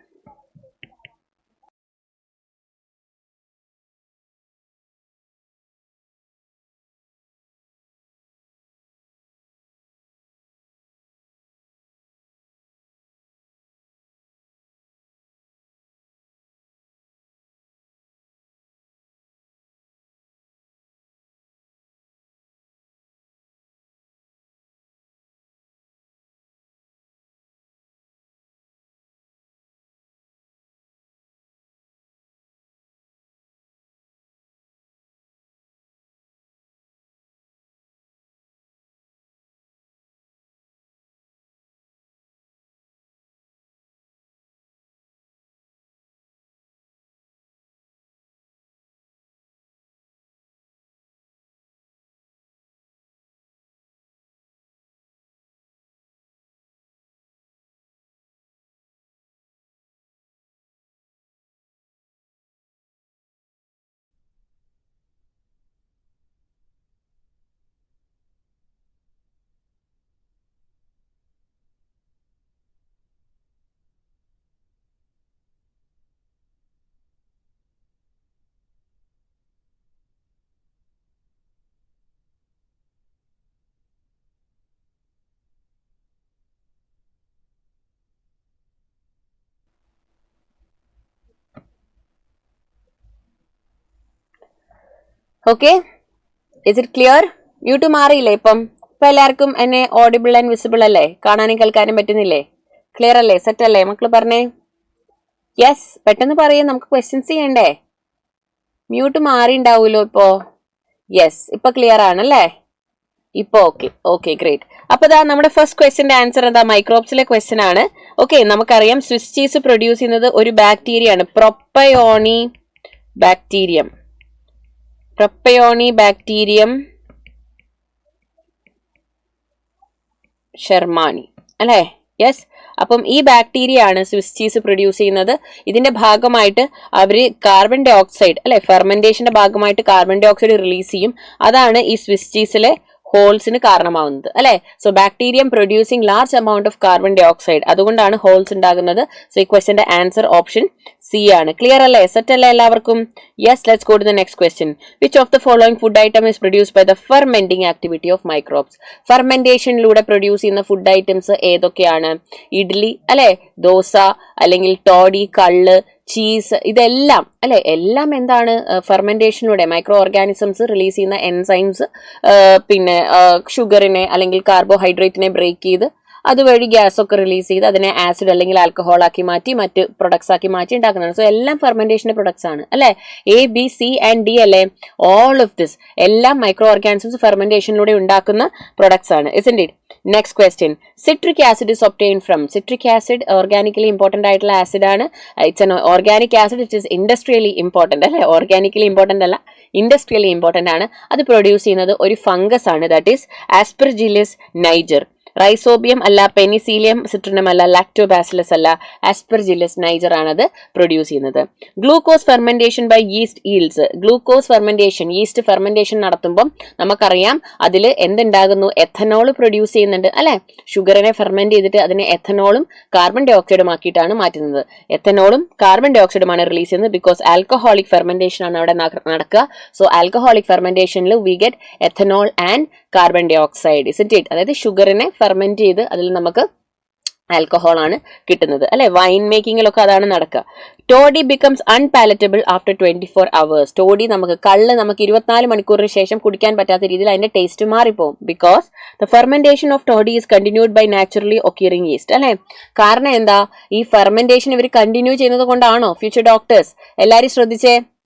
Okay, is it clear? Mute മാറിയില്ലേ ഇപ്പം? ഇപ്പൊ എല്ലാവർക്കും എന്നെ ഓഡിബിൾ ആൻഡ് വിസിബിൾ അല്ലേ? കാണാനും കേൾക്കാനും പറ്റുന്നില്ലേ? ക്ലിയർ അല്ലേ? സെറ്റ് അല്ലേ? മക്കള് പറഞ്ഞേ യെസ്. പെട്ടെന്ന് പറയേ, നമുക്ക് ക്വസ്റ്റ്യൻസ് ചെയ്യണ്ടേ? മ്യൂട്ട് മാറി ഉണ്ടാവൂലോ ഇപ്പോ? യെസ്, ഇപ്പൊ ക്ലിയർ ആണല്ലേ? ഇപ്പൊ ഓക്കെ ഗ്രേറ്റ്. അപ്പൊ ഇതാ നമ്മുടെ ഫസ്റ്റ് ക്വസ്റ്റിന്റെ ആൻസർ എന്താ? മൈക്രോബ്സിലെ ക്വസ്റ്റ്യൻ ആണ്. ഓക്കെ, നമുക്കറിയാം സ്വിസ് ചീസ് പ്രൊഡ്യൂസ് ചെയ്യുന്നത് ഒരു ബാക്ടീരിയ ആണ്, പ്രൊപ്പയോണി ബാക്ടീരിയം ഷെർമാനി അല്ലേ? യെസ്. അപ്പം ഈ ബാക്ടീരിയ ആണ് സ്വിസ് ചീസ് പ്രൊഡ്യൂസ് ചെയ്യുന്നത്. ഇതിന്റെ ഭാഗമായിട്ട് അവര് കാർബൺ ഡൈ ഓക്സൈഡ് അല്ലെ, ഫെർമെന്റേഷന്റെ ഭാഗമായിട്ട് കാർബൺ ഡൈ ഓക്സൈഡ് റിലീസ് ചെയ്യും. അതാണ് ഈ സ്വിസ് ചീസിലെ ഹോൾസിന് കാരണമാവുന്നത് അല്ലെ. So bacterium producing large amount of carbon dioxide, അതുകൊണ്ടാണ് ഹോൾസ് ഉണ്ടാകുന്നത്. സോ ഈ ക്വസ്റ്റ്യന്റെ ആൻസർ ഓപ്ഷൻ സി ആണ്. ക്ലിയർ അല്ലേ? സെറ്റ് അല്ലേ എല്ലാവർക്കും? Yes, let's go to the next question. Which of the following food item is produced by the fermenting activity of microbes? ഫെർമെന്റേഷനിലൂടെ produce ചെയ്യുന്ന ഫുഡ് ഐറ്റംസ് ഏതൊക്കെയാണ്? ഇഡ്ലി അല്ലെ, ദോശ, അല്ലെങ്കിൽ ടോഡി, കള്ള്, ചീസ്, ഇതെല്ലാം അല്ലെ, എല്ലാം എന്താണ്? ഫെർമെന്റേഷനിലൂടെ മൈക്രോ ഓർഗാനിസംസ് റിലീസ് ചെയ്യുന്ന എൻസൈംസ് പിന്നെ ഷുഗറിനെ അല്ലെങ്കിൽ കാർബോഹൈഡ്രേറ്റിനെ ബ്രേക്ക് ചെയ്ത് അതുവഴി ഗ്യാസ് ഒക്കെ റിലീസ് ചെയ്ത് അതിനെ ആസിഡ് അല്ലെങ്കിൽ ആൽക്കഹോൾ ആക്കി മാറ്റി മറ്റ് പ്രൊഡക്ട്സ് ആക്കി മാറ്റി ഉണ്ടാക്കുന്നതാണ്. സോ എല്ലാം ഫെർമെന്റേഷന്റെ പ്രൊഡക്ട്സ് ആണ് അല്ലെ. A, B, C and D അല്ലെ? ഓൾ ഓഫ് ദിസ് എല്ലാം മൈക്രോ ഓർഗാനിസംസ് ഫെർമെന്റേഷനിലൂടെ ഉണ്ടാക്കുന്ന പ്രൊഡക്ട്സ് ആണ്. Isn't it? Next question. Citric acid is obtain from? Citric acid organically important ആയിട്ടുള്ള ആസിഡ് ആണ്. It's an organic acid which is industrially important അല്ലെ. Organically important അല്ല, industrially important ആണ്. അത് പ്രൊഡ്യൂസ് ചെയ്യുന്നത് ഒരു ഫംഗസ് ആണ്, that is Aspergillus niger. Rhizobium അല്ല, പെനിസീലിയം സിട്രിനം അല്ല, ലാക്ടോബാസിലസ് അല്ല, ആസ്പെർജില്ലസ് നൈജർ ആണത് പ്രൊഡ്യൂസ് ചെയ്യുന്നത്. Glucose fermentation by yeast yields. Glucose fermentation, yeast fermentation നടത്തുമ്പോൾ നമുക്കറിയാം അതിൽ എന്തുണ്ടാകുന്നു? എഥനോൾ പ്രൊഡ്യൂസ് ചെയ്യുന്നുണ്ട് അല്ലെ. ഷുഗറിനെ ഫെർമെന്റ് ചെയ്തിട്ട് അതിനെ എഥനോളും കാർബൺ ഡൈ ഓക്സൈഡും ആക്കിയിട്ടാണ് മാറ്റുന്നത്. എഥനോളും കാർബൺ ഡൈ ഓക്സൈഡുമാണ് റിലീസ് ചെയ്യുന്നത്, ബിക്കോസ് ആൽക്കഹോളിക് ഫെർമെന്റേഷൻ ആണ് അവിടെ നടക്കുക. സോ ആൽക്കഹോളിക് ഫെർമെന്റേഷനിൽ we get ethanol and carbon dioxide. Isn't it? അതായത് ഷുഗറിനെ ഫെർമെന്റ് ചെയ്ത് അതിൽ നമുക്ക് ആൽക്കഹോൾ ആണ് കിട്ടുന്നത് അല്ലെ. വൈൻ മേക്കിങ്ങിലൊക്കെ അതാണ് നടക്കുക. Toddy becomes unpalatable after 24 hours. Toddy കള്ള് നമുക്ക് 24 മണിക്കൂറിന് ശേഷം കുടിക്കാൻ പറ്റാത്ത രീതിയിൽ അതിന്റെ ടേസ്റ്റ് മാറിപ്പോകും. Because the fermentation of toddy is continued by naturally occurring yeast അല്ലെ. കാരണം എന്താ? ഈ ഫെർമെന്റേഷൻ ഇവർ കണ്ടിന്യൂ ചെയ്യുന്നത് കൊണ്ടാണോ? ഫ്യൂച്ചർ ഡോക്ടേഴ്സ് എല്ലാരും ശ്രദ്ധിച്ചേ.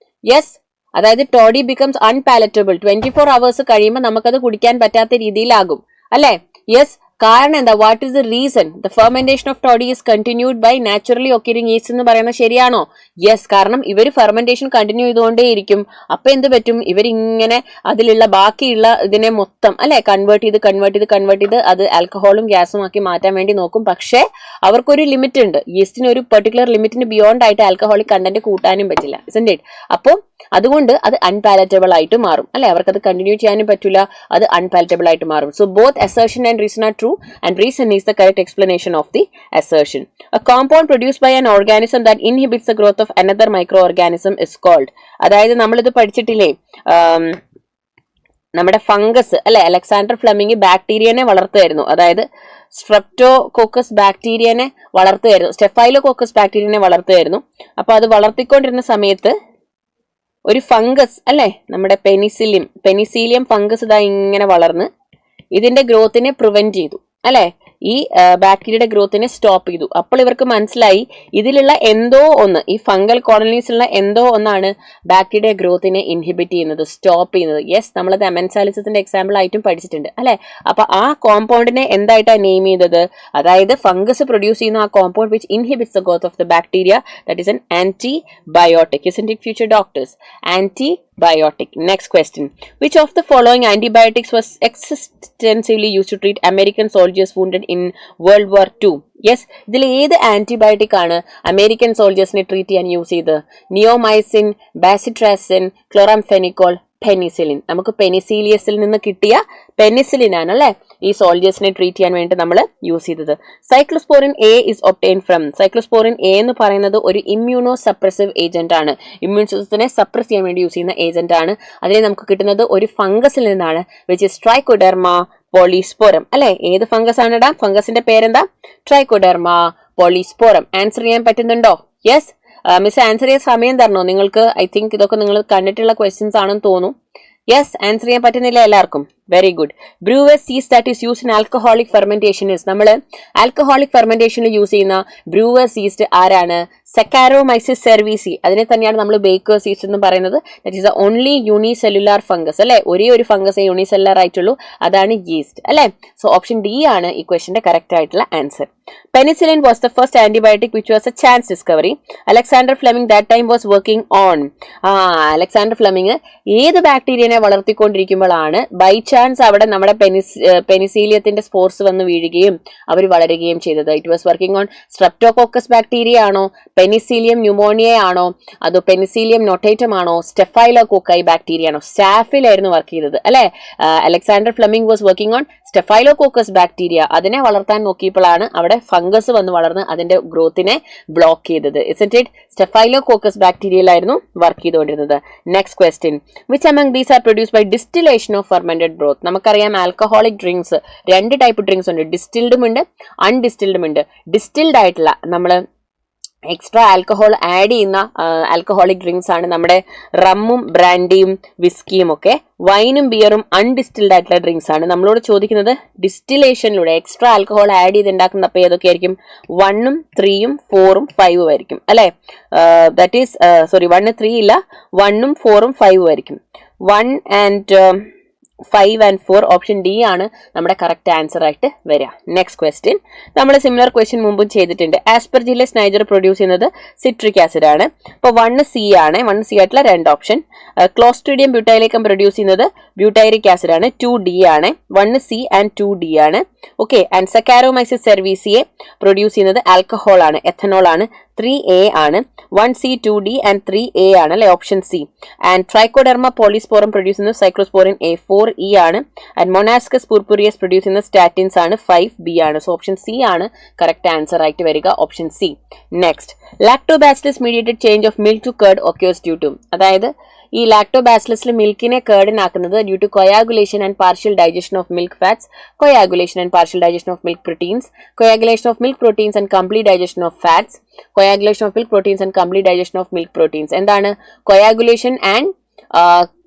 യെസ്, അതായത് ടോഡി ബിക്കംസ് അൺപാലറ്റബിൾ 24 hours കഴിയുമ്പോൾ നമുക്കത് കുടിക്കാൻ പറ്റാത്ത രീതിയിലാകും അല്ലെ. യെസ്, കാരണം എന്താ? What is the reason? The fermentation of toddy is continued by naturally occurring yeast എന്ന് പറയുന്നത് ശരിയാണോ? യെസ്, കാരണം ഇവർ ഫെർമെന്റേഷൻ കണ്ടിന്യൂ ചെയ്തുകൊണ്ടേയിരിക്കും. അപ്പൊ എന്ത് പറ്റും? ഇവരിങ്ങനെ അതിലുള്ള ബാക്കിയുള്ള ഇതിനെ മൊത്തം അല്ലെ കൺവേർട്ട് ചെയ്ത് അത് ആൽക്കഹോളും ഗ്യാസും ആക്കി മാറ്റാൻ വേണ്ടി നോക്കും. പക്ഷേ അവർക്കൊരു ലിമിറ്റ് ഉണ്ട്. ഈസ്റ്റിന് ഒരു പെർട്ടിക്കുലർ ലിമിറ്റിന് ബിയോണ്ട് ആയിട്ട് ആൽക്കഹോളിക് കണ്ടന്റ് കൂട്ടാനും പറ്റില്ല. ഇസ്ന്റ് ഇറ്റ്? അപ്പോൾ അതുകൊണ്ട് അത് അൺപാലറ്റബിൾ ആയിട്ട് മാറും അല്ലെ. അവർക്കത് കണ്ടിന്യൂ ചെയ്യാനും പറ്റില്ല, അത് അൺപാലറ്റബിൾ ആയിട്ട് മാറും. So both assertion and reason are true, and reason is the correct explanation of the assertion. A compound produced by an organism that inhibits the growth of another microorganism is called. അതായത് നമ്മളിത് പഠിച്ചിട്ടില്ലേ, നമ്മുടെ fungus അല്ലെ, Alexander Fleming ബാക്ടീരിയനെ വളർത്തുമായിരുന്നു. അതായത് streptococcus ബാക്ടീരിയനെ വളർത്തുമായിരുന്നു, staphylococcus ബാക്ടീരിയനെ വളർത്തുമായിരുന്നു. അപ്പൊ അത് വളർത്തിക്കൊണ്ടിരുന്ന സമയത്ത് ഒരു fungus അല്ലെ, നമ്മുടെ പെനിസീലിയം ഫംഗസ് ഇതാ ഇങ്ങനെ വളർന്ന് ഇതിന്റെ ഗ്രോത്തിനെ പ്രിവെന്റ് ചെയ്തു അല്ലെ. ഈ ബാക്ടീരിയയുടെ ഗ്രോത്തിനെ സ്റ്റോപ്പ് ചെയ്തു. അപ്പോൾ ഇവർക്ക് മനസ്സിലായി ഇതിലുള്ള എന്തോ ഒന്ന്, ഈ ഫംഗൽ കോളനീസിലുള്ള എന്തോ ഒന്നാണ് ബാക്ടീരിയ ഗ്രോത്തിനെ ഇൻഹിബിറ്റ് ചെയ്യുന്നത്, സ്റ്റോപ്പ് ചെയ്യുന്നത്. യെസ്, നമ്മളത് അമെൻസാലിസത്തിന്റെ എക്സാമ്പിൾ ആയിട്ടും പഠിച്ചിട്ടുണ്ട് അല്ലെ. അപ്പൊ ആ കോമ്പൗണ്ടിനെ എന്തായിട്ടാണ് നെയിം ചെയ്തത്? അതായത് ഫംഗസ് പ്രൊഡ്യൂസ് ചെയ്യുന്ന ആ compound which inhibits the growth of the bacteria, that is an antibiotic. Isn't it future doctors? Antibiotic. Next question. Which of the following antibiotics was extensively used to treat American soldiers wounded in World War II? Yes, ഇതിൽ ഏത് antibiotic ആണ് American സോൾജേഴ്സിനെ treat ചെയ്യാൻ use ചെയ്ത്? Neomycin, bacitracin, chloramphenicol, penicillin. നമുക്ക് പെനിസീലിയസിൽ നിന്ന് കിട്ടിയ penicillin ആണ് അല്ലെ ഈ സോൾജേഴ്സിനെ ട്രീറ്റ് ചെയ്യാൻ വേണ്ടി നമ്മൾ യൂസ് ചെയ്തത്. Cyclosporin A is obtain from? Cyclosporin A എന്ന് പറയുന്നത് ഒരു ഇമ്മ്യൂണോ സപ്രസീവ് ഏജന്റ് ആണ്, ഇമ്മ്യൂൺ സിസ്റ്റത്തിനെ സപ്രസ് ചെയ്യാൻ വേണ്ടി യൂസ് ചെയ്യുന്ന ഏജന്റ് ആണ്. അതിനെ നമുക്ക് കിട്ടുന്നത് ഒരു ഫംഗസിൽ നിന്നാണ്, വിച്ച് ഇസ് ട്രൈക്കോഡെർമ പോളിസ്പോറം അല്ലെ. ഏത് ഫംഗസ് ആണ്? ഫംഗസിന്റെ പേരെന്താ? ട്രൈക്കോഡെർമ പോളിസ്പോറം. ആൻസർ ചെയ്യാൻ പറ്റുന്നുണ്ടോ? യെസ്, മിസ് ആൻസർ ചെയ്യാൻ സമയം തരണോ നിങ്ങൾക്ക്? ഐ തിങ്ക് ഇതൊക്കെ നിങ്ങൾ കണ്ടിട്ടുള്ള ക്വസ്റ്റ്യൻസ് ആണെന്ന് തോന്നുന്നു. യെസ്, ആൻസർ ചെയ്യാൻ പറ്റുന്നില്ല എല്ലാവർക്കും? Very good. Brewers east that is use in alcoholic fermentation is? നമ്മൾ ആൽക്കഹോളിക് ഫെർമെന്റേഷനിൽ യൂസ് ചെയ്യുന്ന ബ്രൂവേഴ്സ് ഈസ്റ്റ് ആരാണ്? സെക്കാരോമൈസിസ് സെർവീസി, അതിനെ തന്നെയാണ് നമ്മൾ ബേക്കേഴ്സ് ഈസ്റ്റ് എന്ന് പറയുന്നത്. That is the only unicellular fungus അല്ലെ, ഒരേ ഒരു ഫംഗസേ യൂണിസെല്ലുലാർ ആയിട്ടുള്ളൂ, അതാണ് yeast അല്ലെ. സോ ഓപ്ഷൻ ഡി ആണ് ഈ ക്വസ്റ്റിന്റെ കറക്റ്റ് ആയിട്ടുള്ള answer. Penicillin was the first antibiotic which was a chance discovery. Alexander Fleming that time was working on. Alexander Fleming ഏത് ബാക്ടീരിയനെ വളർത്തിക്കൊണ്ടിരിക്കുമ്പോഴാണ് ബൈ ചാൻസ് അവിടെ നമ്മുടെ പെനിസീലിയത്തിന്റെ സ്പോർസ് വന്ന് വീഴുകയും അവർ വളരുകയും ചെയ്തത്. It was working on streptococcus bacteria ആണോ, പെനിസീലിയം ന്യൂമോണിയ ആണോ, അതോ പെനിസീലിയം നൊട്ടേറ്റം ആണോ, സ്റ്റെഫൈലോകോക്കൈ ബാക്ടീരിയ ആണോ? സ്റ്റാഫിലായിരുന്നു വർക്ക് ചെയ്തത് അല്ലെ. Alexander Fleming was working on staphylococcus bacteria. അതിനെ വളർത്താൻ നോക്കിയപ്പോഴാണ് അവിടെ ഫംഗസ് വന്ന് വളർന്ന് അതിന്റെ ഗ്രോത്തിനെ ബ്ലോക്ക് ചെയ്തത്. ഇസ്ന്റ് ഇറ്റ്? സ്റ്റെഫൈലോകോക്കസ് ബാക്ടീരിയയിലായിരുന്നു വർക്ക് ചെയ്തുകൊണ്ടിരുന്നത്. Next question, which among these are produced by distillation of fermented broth? നമുക്കറിയാം ആൽക്കഹോളിക് ഡ്രിങ്ക്സ് രണ്ട് ടൈപ്പ് ഡ്രിങ്ക്സ് ഉണ്ട്, ഡിസ്റ്റിൽഡും ഉണ്ട് അൺഡിസ്റ്റിൽഡും ഉണ്ട്. ഡിസ്റ്റിൽഡ് ആയിട്ടുള്ള നമ്മൾ എക്സ്ട്രാ ആൽക്കഹോൾ ആഡ് ചെയ്യുന്ന ആൽക്കഹോളിക് ഡ്രിങ്ക്സ് ആണ് നമ്മുടെ റമ്മും ബ്രാൻഡിയും വിസ്കിയും ഒക്കെ. വൈനും ബിയറും അൺഡിസ്റ്റിൽഡ് ആയിട്ടുള്ള ഡ്രിങ്ക്സ് ആണ്. നമ്മളോട് ചോദിക്കുന്നത് ഡിസ്റ്റിലേഷനിലൂടെ എക്സ്ട്രാ ആൽക്കഹോൾ ആഡ് ചെയ്ത് ഉണ്ടാക്കുന്ന അപ്പോൾ ഏതൊക്കെയായിരിക്കും? 1, 3, 4, 5 ആയിരിക്കും അല്ലെ. ദാറ്റ് ഈസ് 1, 3 ഇല്ല, 1, 4, 5 ആയിരിക്കും. 1 and 5 and 4 ഓപ്ഷൻ ഡി ആണ് നമ്മുടെ കറക്റ്റ് ആൻസർ ആയിട്ട് വരിക. നെക്സ്റ്റ് ക്വസ്റ്റ്യൻ, നമ്മൾ സിമിലർ ക്വസ്റ്റ്യൻ മുമ്പും ചെയ്തിട്ടുണ്ട്. ആസ്പെർജില്ലസ് നൈജർ പ്രൊഡ്യൂസ് ചെയ്യുന്നത് സിട്രിക് ആസിഡ് ആണ്. അപ്പോൾ 1 C ആണ്, 1 C ആയിട്ടുള്ള 2 ഓപ്ഷൻ. ക്ലോസ്ട്രീഡിയം ബ്യൂട്ടൈലേക്കം പ്രൊഡ്യൂസ് ചെയ്യുന്നത് ബ്യൂട്ടൈറിക് ആസിഡ് ആണ്, 2 D ആണ്. 1 C and 2 D ആണ്. ഓക്കെ. ആൻഡ് സെക്കാരോമൈസിസ് സെർവീസിയെ പ്രൊഡ്യൂസ് ചെയ്യുന്നത് ആൽക്കഹോൾ ആണ്, എഥനോൾ ആണ്, 3A ആണ്. 1 C, 2 D and 3A ആണ് അല്ലെ, option C. And Trichoderma polysporum produce ചെയ്യുന്നത് സൈക്ലോസ്പോറിൻ A4E ആണ്. ആൻഡ് മൊനാസ്കസ് പുർപുറിയസ് പ്രൊഡ്യൂസ് ചെയ്യുന്ന സ്റ്റാറ്റിൻസ് ആണ്, 5B ആണ്. സോ ഓപ്ഷൻ സി ആണ് കറക്റ്റ് ആൻസർ ആയിട്ട് വരിക, option C. Next, Lactobacillus mediated change of milk to curd occurs due to, അതായത് ഈ ലാക്ടോബാസിലസിൽ മിൽക്കിനെ കേർഡിനാക്കുന്നത് due to coagulation and partial digestion of milk fats, coagulation and partial digestion of milk proteins, coagulation of milk proteins and complete digestion of fats, coagulation of milk proteins and complete digestion of milk proteins. എന്താണ് coagulation and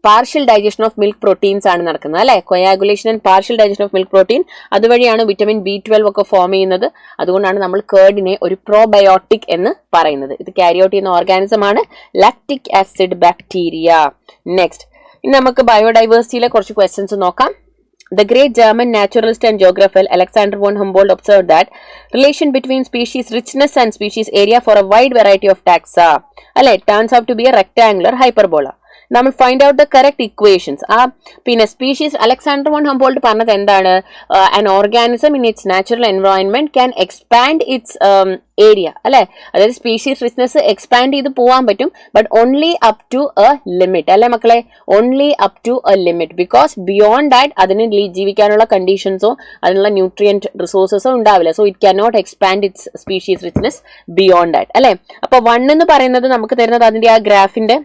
partial digestion of milk proteins ആണ് നടക്കുന്നത് അല്ലെ. Coagulation and partial digestion of milk protein, അതുവഴിയാണ് vitamin B12 ഒക്കെ form ചെയ്യുന്നത്. അതുകൊണ്ടാണ് നമ്മൾ കേർഡിനെ ഒരു പ്രോബയോട്ടിക് എന്ന് പറയുന്നത്. ഇത് ക്യാരി ഔട്ട് ചെയ്യുന്ന ഓർഗാനിസം ആണ് ലാക്റ്റിക് ആസിഡ് ബാക്ടീരിയ. നെക്സ്റ്റ്, ഇനി നമുക്ക് ബയോഡൈവേഴ്സിറ്റിയിലെ കുറച്ച് ക്വസ്റ്റ്യൻസ് നോക്കാം. The great German naturalist and geographer Alexander von Humboldt observed that relation between species richness and species area for a wide variety of taxa turns out to be a rectangular hyperbola. നമ്മൾ find out the correct equations. പിന്നെ species Alexander von Humboldt പറഞ്ഞത് എന്താണ്? An organism in its natural environment can expand its area അല്ലെ. അതായത് species richness expand ചെയ്ത് പോകാൻ പറ്റും, but only up to a limit അല്ലെ മക്കളെ, only up to a limit. Because beyond that അതിന് ജീവിക്കാനുള്ള കണ്ടീഷൻസോ അതിനുള്ള ന്യൂട്രിയന്റ് റിസോഴ്സസോ ഉണ്ടാവില്ല. So it can not expand its species richness beyond that അല്ലെ. അപ്പൊ 1 എന്ന് പറയുന്നത് നമുക്ക് തരുന്നത് അതിന്റെ ആ ഗ്രാഫിന്റെ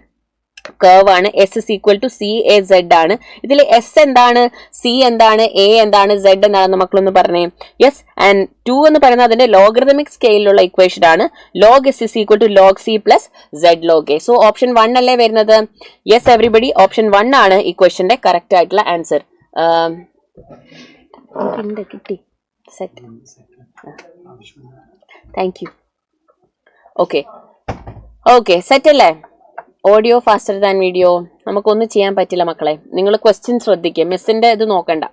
കർവ് ആണ്. S is equal to CAZ ആണ്. ഇതിൽ S എന്താണ്, C എന്താണ്, A എന്താണ്, Z എന്താണ് മക്കളൊന്ന് പറഞ്ഞേ. യെസ്. ആൻഡ് 2 എന്ന് പറയുന്നത് അതിന്റെ ലോഗറിതമിക് സ്കെയിലുള്ള ഇക്വേഷൻ ആണ്. log S is equal to log C plus Z log A. So option 1 അല്ലേ വരുന്നത്? യെസ് എവറിബഡി, ഓപ്ഷൻ 1 ആണ് ഈ ക്വസ്റ്റ്യന്റെ കറക്റ്റ് ആയിട്ടുള്ള ആൻസർ. കിട്ടി, set, thank you. Okay okay, set അല്ലേ? Audio faster than video. നമുക്കൊന്നും ചെയ്യാൻ പറ്റില്ല മക്കളെ. നിങ്ങൾ ക്വസ്റ്റ്യൻ ശ്രദ്ധിക്കുക, മിസ്സിന്റെ ഇത് നോക്കണ്ട.